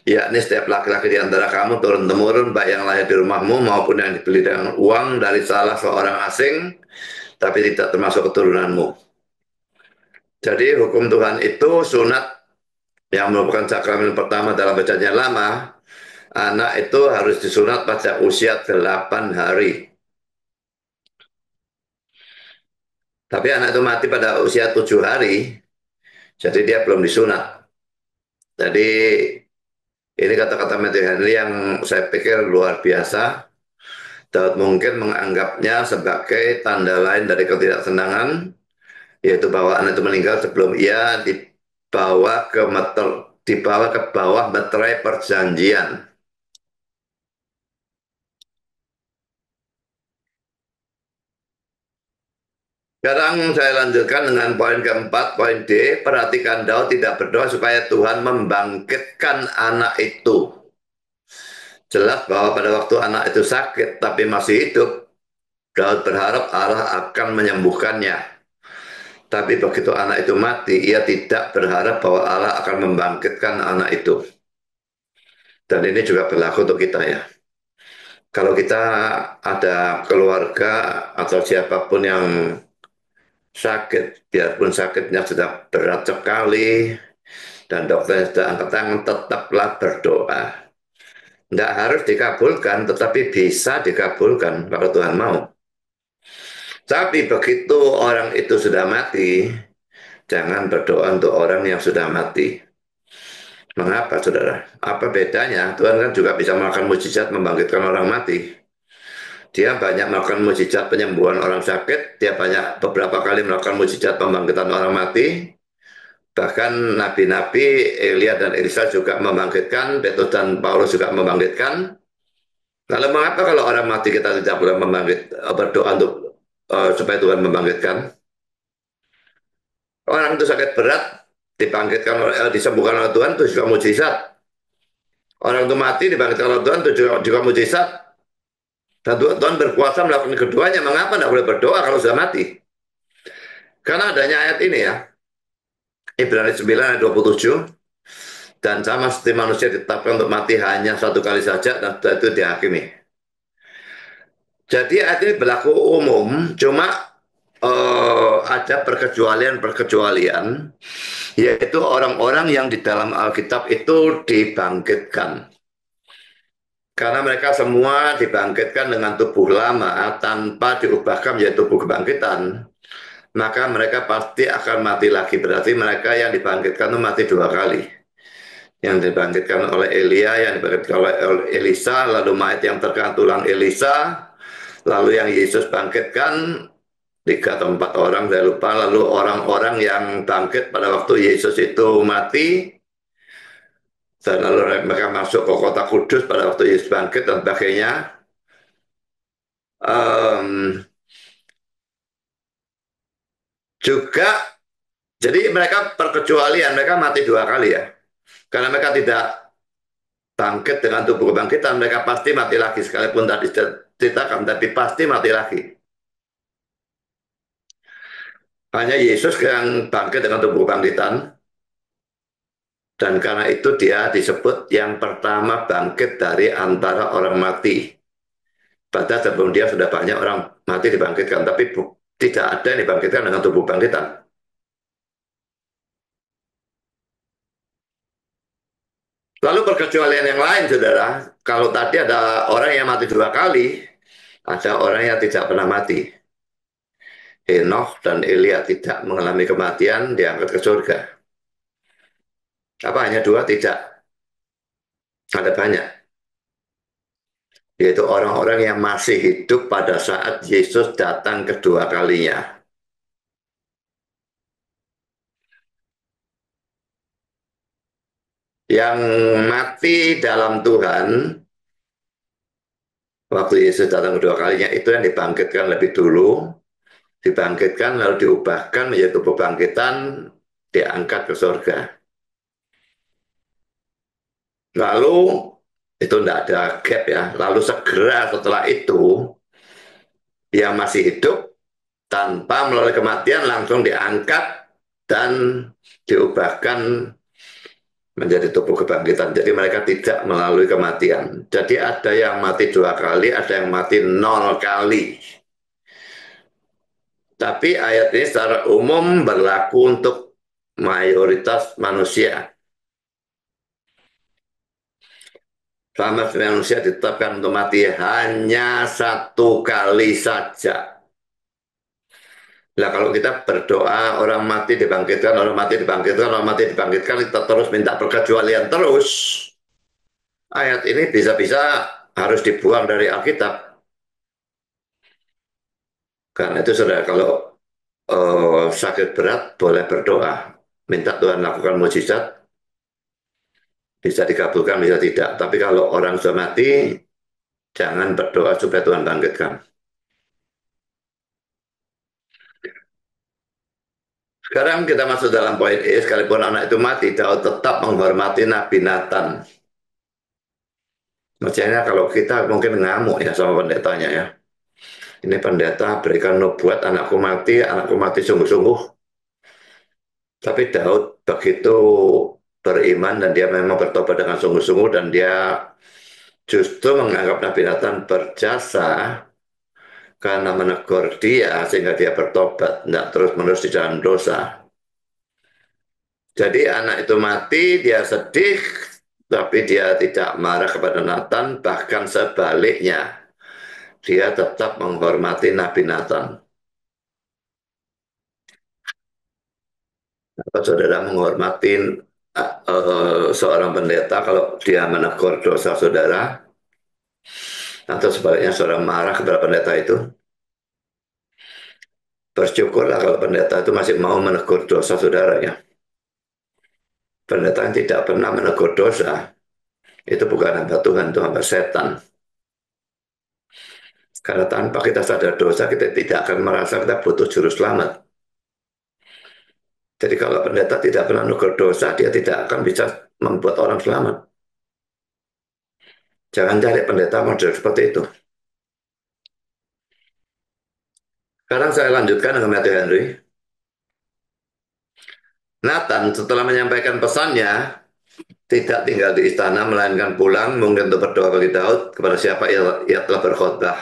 yakni setiap laki-laki di antara kamu turun-temurun, baik yang lahir di rumahmu maupun yang dibeli dengan uang dari salah seorang asing, tapi tidak termasuk keturunanmu. Jadi hukum Tuhan itu sunat yang merupakan sakramen pertama dalam perjanjian lama, anak itu harus disunat pada usia 8 hari. Tapi anak itu mati pada usia 7 hari, jadi dia belum disunat. Jadi ini kata-kata Matthew Henry yang saya pikir luar biasa. Daud mungkin menganggapnya sebagai tanda lain dari ketidaksenangan, yaitu bahwa anak itu meninggal sebelum ia dibawa ke bawah meterai perjanjian. Sekarang saya lanjutkan dengan poin keempat, poin D. Perhatikan Daud tidak berdoa supaya Tuhan membangkitkan anak itu. Jelas bahwa pada waktu anak itu sakit tapi masih hidup, Daud berharap Allah akan menyembuhkannya. Tapi begitu anak itu mati, ia tidak berharap bahwa Allah akan membangkitkan anak itu. Dan ini juga berlaku untuk kita ya. Kalau kita ada keluarga atau siapapun yang sakit, biarpun sakitnya sudah berat sekali, dan dokternya sudah angkat tangan, tetaplah berdoa. Tidak harus dikabulkan, tetapi bisa dikabulkan kalau Tuhan mau. Tapi begitu orang itu sudah mati, jangan berdoa untuk orang yang sudah mati. Mengapa, saudara? Apa bedanya? Tuhan kan juga bisa melakukan mujizat membangkitkan orang mati. Dia banyak melakukan mujizat penyembuhan orang sakit, dia banyak beberapa kali melakukan mujizat pembangkitan orang mati. Bahkan nabi-nabi Elia dan Elisa juga membangkitkan, Petrus dan Paulus juga membangkitkan. Lalu mengapa kalau orang mati kita tidak boleh berdoa untuk supaya Tuhan membangkitkan? Orang itu sakit berat, disembuhkan oleh Tuhan itu juga mujizat. Orang itu mati dibangkitkan oleh Tuhan itu juga mujizat. Dan Tuhan berkuasa melakukan keduanya. Mengapa tidak boleh berdoa kalau sudah mati? Karena adanya ayat ini ya. Ibrani 9 ayat 27. Dan sama seperti manusia ditetapkan untuk mati hanya satu kali saja dan setelah itu dihakimi. Jadi ayat ini berlaku umum, cuma ada perkecualian-perkecualian, yaitu orang-orang yang di dalam Alkitab itu dibangkitkan. Karena mereka semua dibangkitkan dengan tubuh lama tanpa diubahkan menjadi tubuh kebangkitan, maka mereka pasti akan mati lagi. Berarti mereka yang dibangkitkan itu mati dua kali. Yang dibangkitkan oleh Elia, yang dibangkitkan oleh Elisa, lalu mayat yang terkena tulang Elisa, lalu yang Yesus bangkitkan, 3 atau 4 orang, saya lupa, lalu orang-orang yang bangkit pada waktu Yesus itu mati, dan lalu mereka masuk ke kota kudus pada waktu Yesus bangkit dan sebagainya. Um, juga, jadi mereka perkecualian, mereka mati dua kali ya. Karena mereka tidak bangkit dengan tubuh kebangkitan, mereka pasti mati lagi, sekalipun tadi ceritakan, tapi pasti mati lagi. Hanya Yesus yang bangkit dengan tubuh kebangkitan, dan karena itu dia disebut yang pertama bangkit dari antara orang mati. Padahal sebelum dia sudah banyak orang mati dibangkitkan, tapi tidak ada yang dibangkitkan dengan tubuh bangkitan. Lalu perkecualian yang lain, saudara, kalau tadi ada orang yang mati dua kali, ada orang yang tidak pernah mati. Henokh dan Elia tidak mengalami kematian, diangkat ke surga. Apa hanya dua? Tidak. Ada banyak. Yaitu orang-orang yang masih hidup pada saat Yesus datang kedua kalinya. Yang mati dalam Tuhan, Waktu Yesus datang kedua kalinya itu yang dibangkitkan lebih dulu, dibangkitkan lalu diubahkan menjadi tubuh bangkitan, diangkat ke surga. Lalu itu tidak ada gap ya. Lalu segera setelah itu dia masih hidup tanpa melalui kematian langsung diangkat dan diubahkan menjadi tubuh kebangkitan. Jadi mereka tidak melalui kematian. Jadi ada yang mati 2 kali, ada yang mati 0 kali. Tapi ayat ini secara umum berlaku untuk mayoritas manusia. Selama manusia ditetapkan untuk mati hanya 1 kali saja. Nah kalau kita berdoa orang mati dibangkitkan, orang mati dibangkitkan, orang mati dibangkitkan, kita terus minta perkecualian terus. Ayat ini bisa-bisa harus dibuang dari Alkitab. Karena itu saudara kalau sakit berat boleh berdoa. Minta Tuhan lakukan mujizat, bisa dikabulkan, bisa tidak. Tapi kalau orang sudah mati, jangan berdoa supaya Tuhan bangkitkan. Sekarang kita masuk dalam poin E, sekalipun anak itu mati, Daud tetap menghormati Nabi Nathan. Maksudnya kalau kita mungkin ngamuk ya sama pendetanya ya. Ini pendeta berikan nubuat anakku mati sungguh-sungguh. Tapi Daud begitu beriman dan dia memang bertobat dengan sungguh-sungguh dan dia justru menganggap Nabi Nathan berjasa karena menegur dia sehingga dia bertobat, tidak terus-menerus di dalam dosa. Jadi anak itu mati, dia sedih, tapi dia tidak marah kepada Nathan, bahkan sebaliknya. Dia tetap menghormati Nabi Nathan. Apa saudara menghormati seorang pendeta kalau dia menegur dosa saudara, atau sebaliknya saudara marah kepada pendeta itu? Bersyukurlah kalau pendeta itu masih mau menegur dosa saudara ya. Pendeta yang tidak pernah menegur dosa, itu bukan hamba Tuhan, itu hamba setan. Karena tanpa kita sadar dosa, kita tidak akan merasa kita butuh juru selamat. Jadi kalau pendeta tidak pernah menegur dosa, dia tidak akan bisa membuat orang selamat. Jangan cari pendeta model seperti itu. Sekarang saya lanjutkan dengan Matthew Henry. Nathan setelah menyampaikan pesannya, tidak tinggal di istana, melainkan pulang, mungkin untuk berdoa bagi Daud, kepada siapa ia telah berkhotbah.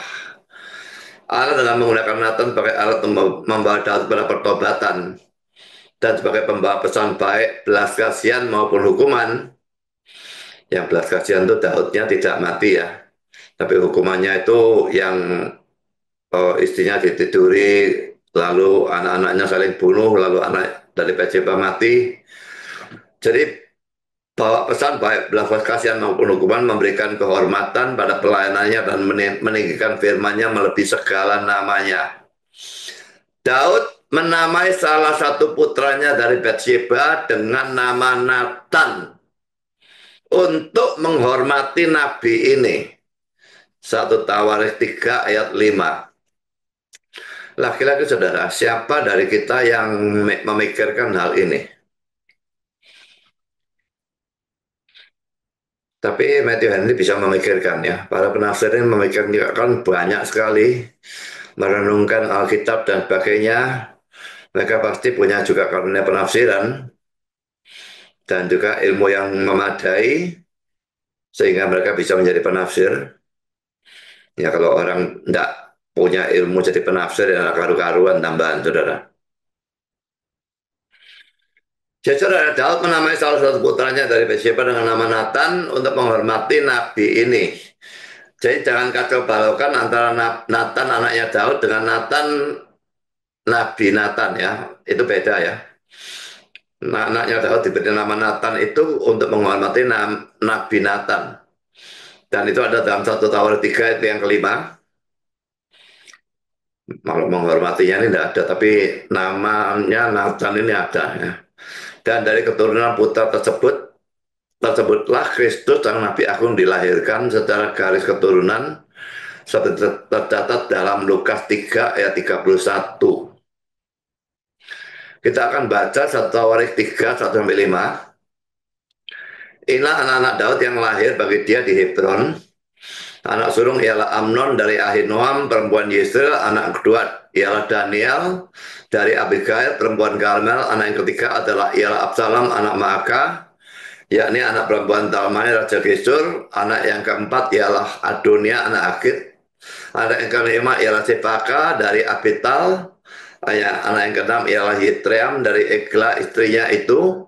Allah dengan menggunakan Nathan sebagai alat membawa Daud pada pertobatan, dan sebagai pembawa pesan baik, belas kasihan maupun hukuman. Yang belas kasihan itu Daudnya tidak mati ya, tapi hukumannya itu yang istrinya ditiduri, lalu anak-anaknya saling bunuh, lalu anak dari Bathsheba mati. Jadi bawa pesan baik belas kasihan maupun hukuman, memberikan kehormatan pada pelayanannya dan meninggikan firman-Nya melebihi segala namanya. Daud menamai salah satu putranya dari Bathsheba dengan nama Nathan untuk menghormati nabi ini. 1 Tawarikh 3 ayat 5. Laki-laki saudara, siapa dari kita yang memikirkan hal ini? Tapi Matthew Henry bisa memikirkan ya. Para penafsir ini memikirkan banyak sekali, merenungkan Alkitab dan sebagainya. Mereka pasti punya juga karunia penafsiran dan juga ilmu yang memadai sehingga mereka bisa menjadi penafsir. Ya kalau orang tidak punya ilmu jadi penafsir ya karu-karuan tambahan saudara. Jadi saudara Daud menamai salah satu putranya dari Bathsheba dengan nama Nathan untuk menghormati nabi ini. Jadi jangan kacau balaukan antara Nathan anaknya Daud dengan Nathan Nabi Nathan ya. Itu beda ya. Nah, anaknya Daud diberi nama Nathan itu untuk menghormati Nabi Nathan. Dan itu ada dalam 1 Tawarikh 3 itu yang kelima. Kalau menghormatinya ini tidak ada, tapi namanya Nathan ini ada ya. Dan dari keturunan putra tersebutlah Kristus sang Nabi Agung dilahirkan secara garis keturunan tercatat dalam Lukas 3 ayat 31. Kita akan baca 1 Tawarik 3, 1-5. Inilah anak-anak Daud yang lahir bagi dia di Hebron. Anak sulung ialah Amnon dari Ahinoam, perempuan Yesreel. Anak kedua ialah Daniel dari Abigail, perempuan Karmel. Anak yang ketiga ialah Absalom, anak Maaka, yakni anak perempuan Talmai, Raja Gesur. Anak yang keempat ialah Adonia, anak Agit. Anak yang kelima ialah Sepaka dari Abital. Anak yang keenam ialah Yitream dari Egla, istrinya itu.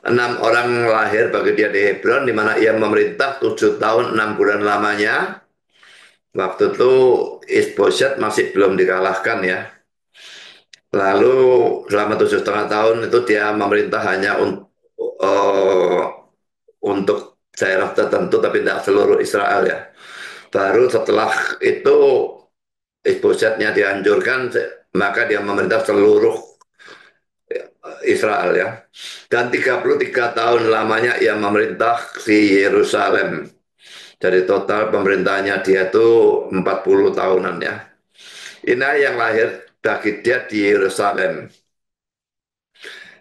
6 orang lahir bagi dia di Hebron, di mana ia memerintah 7 tahun 6 bulan lamanya. Waktu itu Isboset masih belum dikalahkan ya. Lalu selama 7,5 tahun itu dia memerintah hanya untuk daerah tertentu, tapi tidak seluruh Israel ya. Baru setelah itu Isbosetnya dihancurkan, maka dia memerintah seluruh Israel ya. Dan 33 tahun lamanya ia memerintah di Yerusalem. Jadi total pemerintahnya dia itu 40 tahunan ya. Ini yang lahir bagi dia di Yerusalem.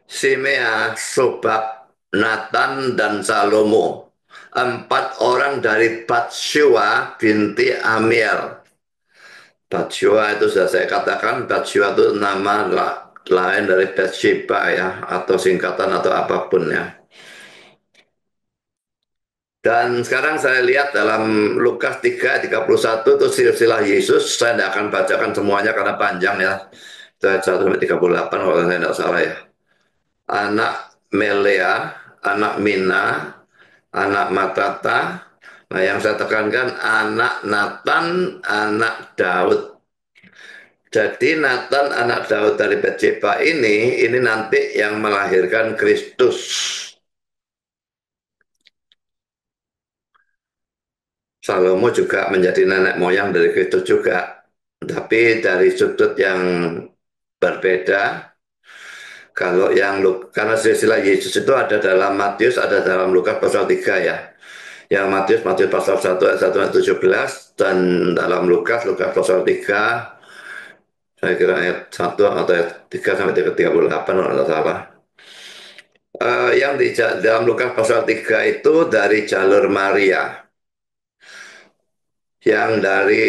Simea, Sobab, Nathan, dan Salomo. 4 orang dari Batshua binti Amiel. Batshua itu sudah saya katakan, Batshua itu nama lain dari Bathsheba ya, atau singkatan atau apapun ya. Dan sekarang saya lihat dalam Lukas 3:31 itu silsilah Yesus. Saya tidak akan bacakan semuanya karena panjang ya. Itu ayat 1-38 kalau saya tidak salah ya. Anak Melea, anak Mina, anak Matata. Nah yang saya tekankan anak Nathan, anak Daud. Jadi Nathan anak Daud dari Bathsheba ini nanti yang melahirkan Kristus. Salomo juga menjadi nenek moyang dari Kristus juga. Tapi dari sudut yang berbeda. Kalau karena silsilah Yesus itu ada dalam Matius, ada dalam Lukas pasal 3 ya. Yang Matius pasal 1 ayat 1 ayat 17, dan dalam Lukas pasal 3, saya kira ayat 1 atau ayat 3 sampai 38 kalau tidak salah. Yang di dalam Lukas pasal 3 itu dari jalur Maria. Yang dari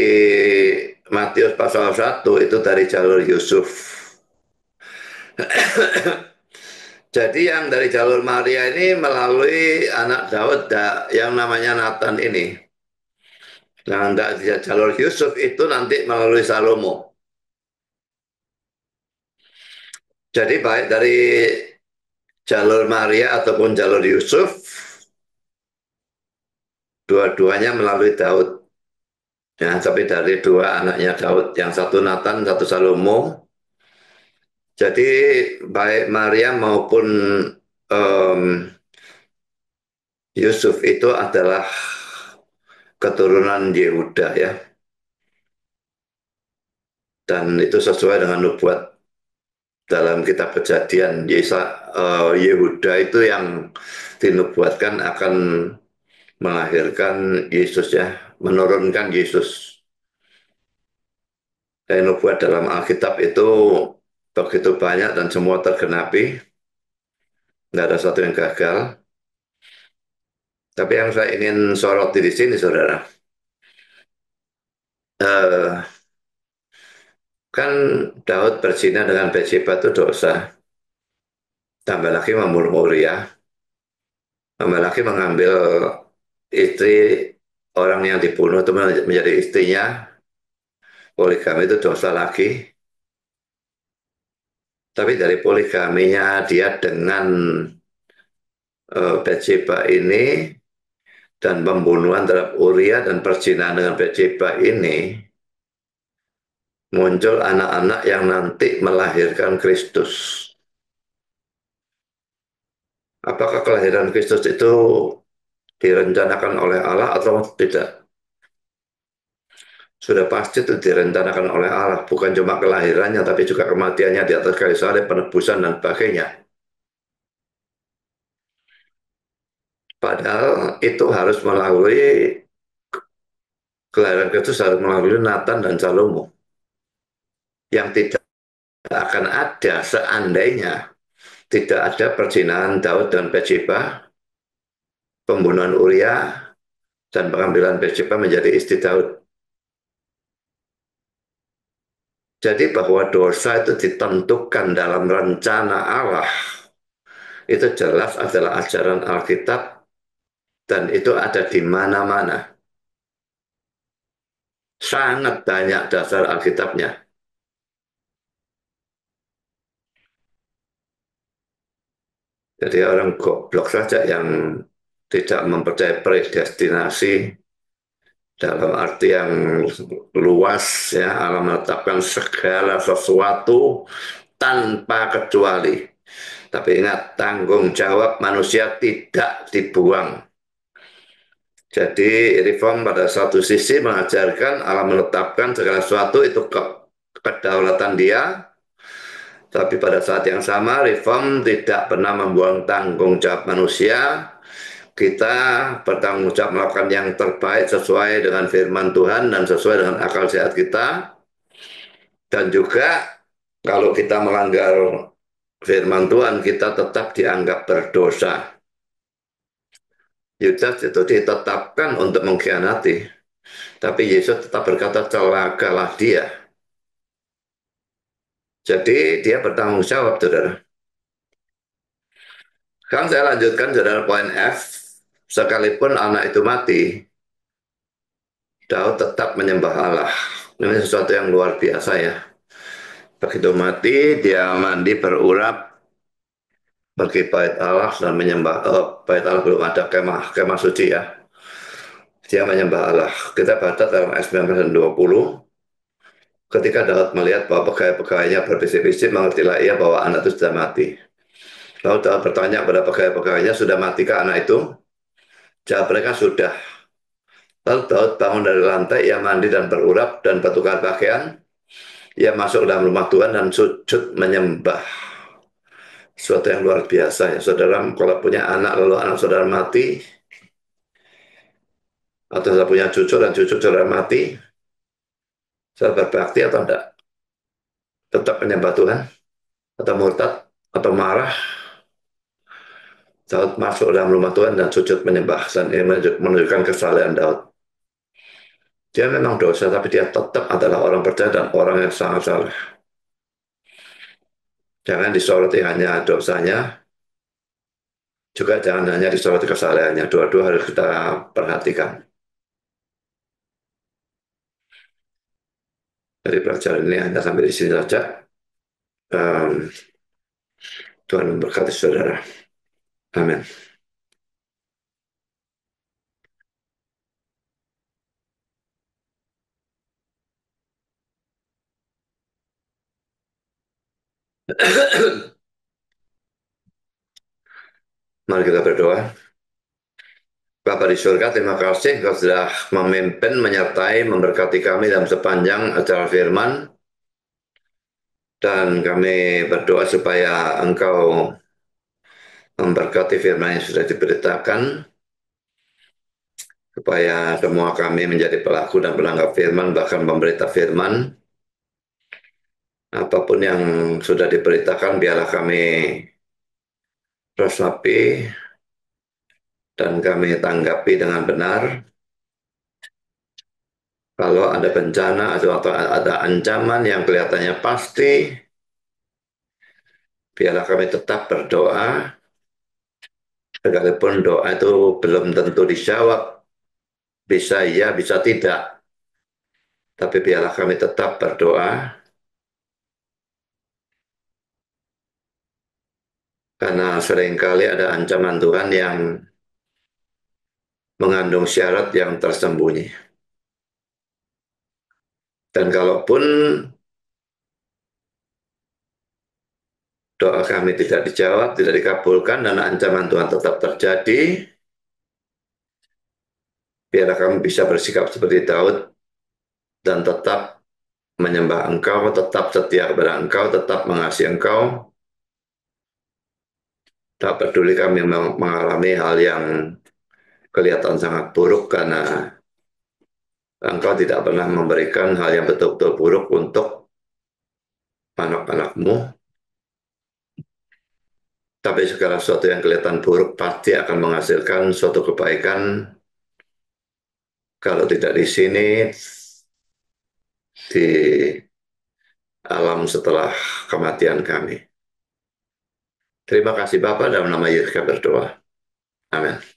Matius pasal 1 itu dari jalur Yusuf. Jadi yang dari jalur Maria ini melalui anak Daud yang namanya Nathan ini. Nah, dari jalur Yusuf itu nanti melalui Salomo. Jadi baik dari jalur Maria ataupun jalur Yusuf, dua-duanya melalui Daud. Ya, tapi dari dua anaknya Daud, yang satu Nathan, satu Salomo. Jadi baik Maria maupun um, Yusuf itu adalah keturunan Yehuda ya. Dan itu sesuai dengan nubuat dalam kitab Kejadian. Yehuda itu yang dinubuatkan akan melahirkan Yesus ya, menurunkan Yesus. Dan nubuat dalam Alkitab itu begitu banyak dan semua tergenapi. Nggak ada satu yang gagal. Tapi yang saya ingin soroti di sini, saudara, eh, kan Daud berzina dengan Bathsheba itu dosa. Tambah lagi membunuh Uria, tambah lagi mengambil istri orang yang dibunuh itu menjadi istrinya. Poligami itu dosa lagi. Tapi dari poligaminya dia dengan Bathsheba ini dan pembunuhan terhadap Uria dan perzinahan dengan Bathsheba ini muncul anak-anak yang nanti melahirkan Kristus. Apakah kelahiran Kristus itu direncanakan oleh Allah atau tidak? Sudah pasti itu direncanakan oleh Allah. Bukan cuma kelahirannya, tapi juga kematiannya di atas kayu salib, penebusan, dan sebagainya. Padahal itu harus melalui Kelahiran Kristus harus melalui Nathan dan Salomo. Yang tidak akan ada seandainya tidak ada perzinahan Daud dan Bathsheba, pembunuhan Uria, dan pengambilan Bathsheba menjadi istri Daud. Jadi bahwa dosa itu ditentukan dalam rencana Allah, itu jelas adalah ajaran Alkitab dan itu ada di mana-mana. Sangat banyak dasar Alkitabnya. Jadi orang goblok saja yang tidak mempercayai predestinasi dalam arti yang luas, ya, Allah menetapkan segala sesuatu tanpa kecuali. Tapi ingat, tanggung jawab manusia tidak dibuang. Jadi reform pada satu sisi mengajarkan Allah menetapkan segala sesuatu itu kedaulatan dia, tapi pada saat yang sama reform tidak pernah membuang tanggung jawab manusia. Kita bertanggung jawab melakukan yang terbaik sesuai dengan firman Tuhan dan sesuai dengan akal sehat kita. Dan juga kalau kita melanggar firman Tuhan, kita tetap dianggap berdosa. Yudas itu ditetapkan untuk mengkhianati. Tapi Yesus tetap berkata, celakalah dia. Jadi dia bertanggung jawab, saudara. Sekarang saya lanjutkan, saudara, poin F. Sekalipun anak itu mati, Daud tetap menyembah Allah. Ini sesuatu yang luar biasa, ya. Begitu mati, dia mandi berurap, pergi bait Allah dan menyembah. Bait Allah belum ada, kemah suci, ya. Dia menyembah Allah. Kita baca dalam ayat 19 dan 20. Ketika Daud melihat bahwa pegawai-pegawainya berbisik-bisik, mengertilah ia bahwa anak itu sudah mati. Lalu Daud bertanya kepada pegawai-pegawainya, sudah matikah anak itu? Jawab mereka, sudah. Lalu Daud bangun dari lantai, ia mandi dan berurap dan bertukar pakaian. Ia masuk ke dalam rumah Tuhan dan sujud menyembah. Suatu yang luar biasa, ya saudara. Kalau punya anak lalu anak saudara mati, atau saudara punya cucu dan cucu saudara mati, saudara berbakti atau tidak? Tetap menyembah Tuhan? Atau murtad? Atau marah? Daud masuk dalam rumah Tuhan dan sujud menyembah. Dan ini menunjukkan kesalahan Daud. Dia memang dosa, tapi dia tetap adalah orang percaya dan orang yang sangat salah. Jangan disoroti hanya dosanya, juga jangan hanya disoroti kesalahannya. Dua-dua harus kita perhatikan. Dari pelajaran ini hanya sampai di sini saja. Um, Tuhan memberkati saudara. Amin. Mari kita berdoa. Bapa di surga, terima kasih Engkau sudah memimpin, menyertai, memberkati kami dalam sepanjang acara firman. Dan kami berdoa supaya Engkau memberkati firman yang sudah diberitakan, supaya semua kami menjadi pelaku dan pelanggar firman, bahkan pemberita firman. Apapun yang sudah diberitakan, biarlah kami resapi dan kami tanggapi dengan benar. Kalau ada bencana atau ada ancaman yang kelihatannya pasti, biarlah kami tetap berdoa, sekalipun doa itu belum tentu dijawab, bisa iya, bisa tidak. Tapi biarlah kami tetap berdoa, karena seringkali ada ancaman Tuhan yang mengandung syarat yang tersembunyi. Dan kalaupun doa kami tidak dijawab, tidak dikabulkan, dan ancaman Tuhan tetap terjadi, biarlah kami bisa bersikap seperti Daud dan tetap menyembah Engkau, tetap setia kepada Engkau, tetap mengasihi Engkau. Tak peduli kami mengalami hal yang kelihatan sangat buruk karena Engkau tidak pernah memberikan hal yang betul-betul buruk untuk anak-anakmu, tapi segala sesuatu yang kelihatan buruk pasti akan menghasilkan suatu kebaikan kalau tidak di sini, di alam setelah kematian kami. Terima kasih Bapak, dalam nama Yesus kami berdoa. Amin.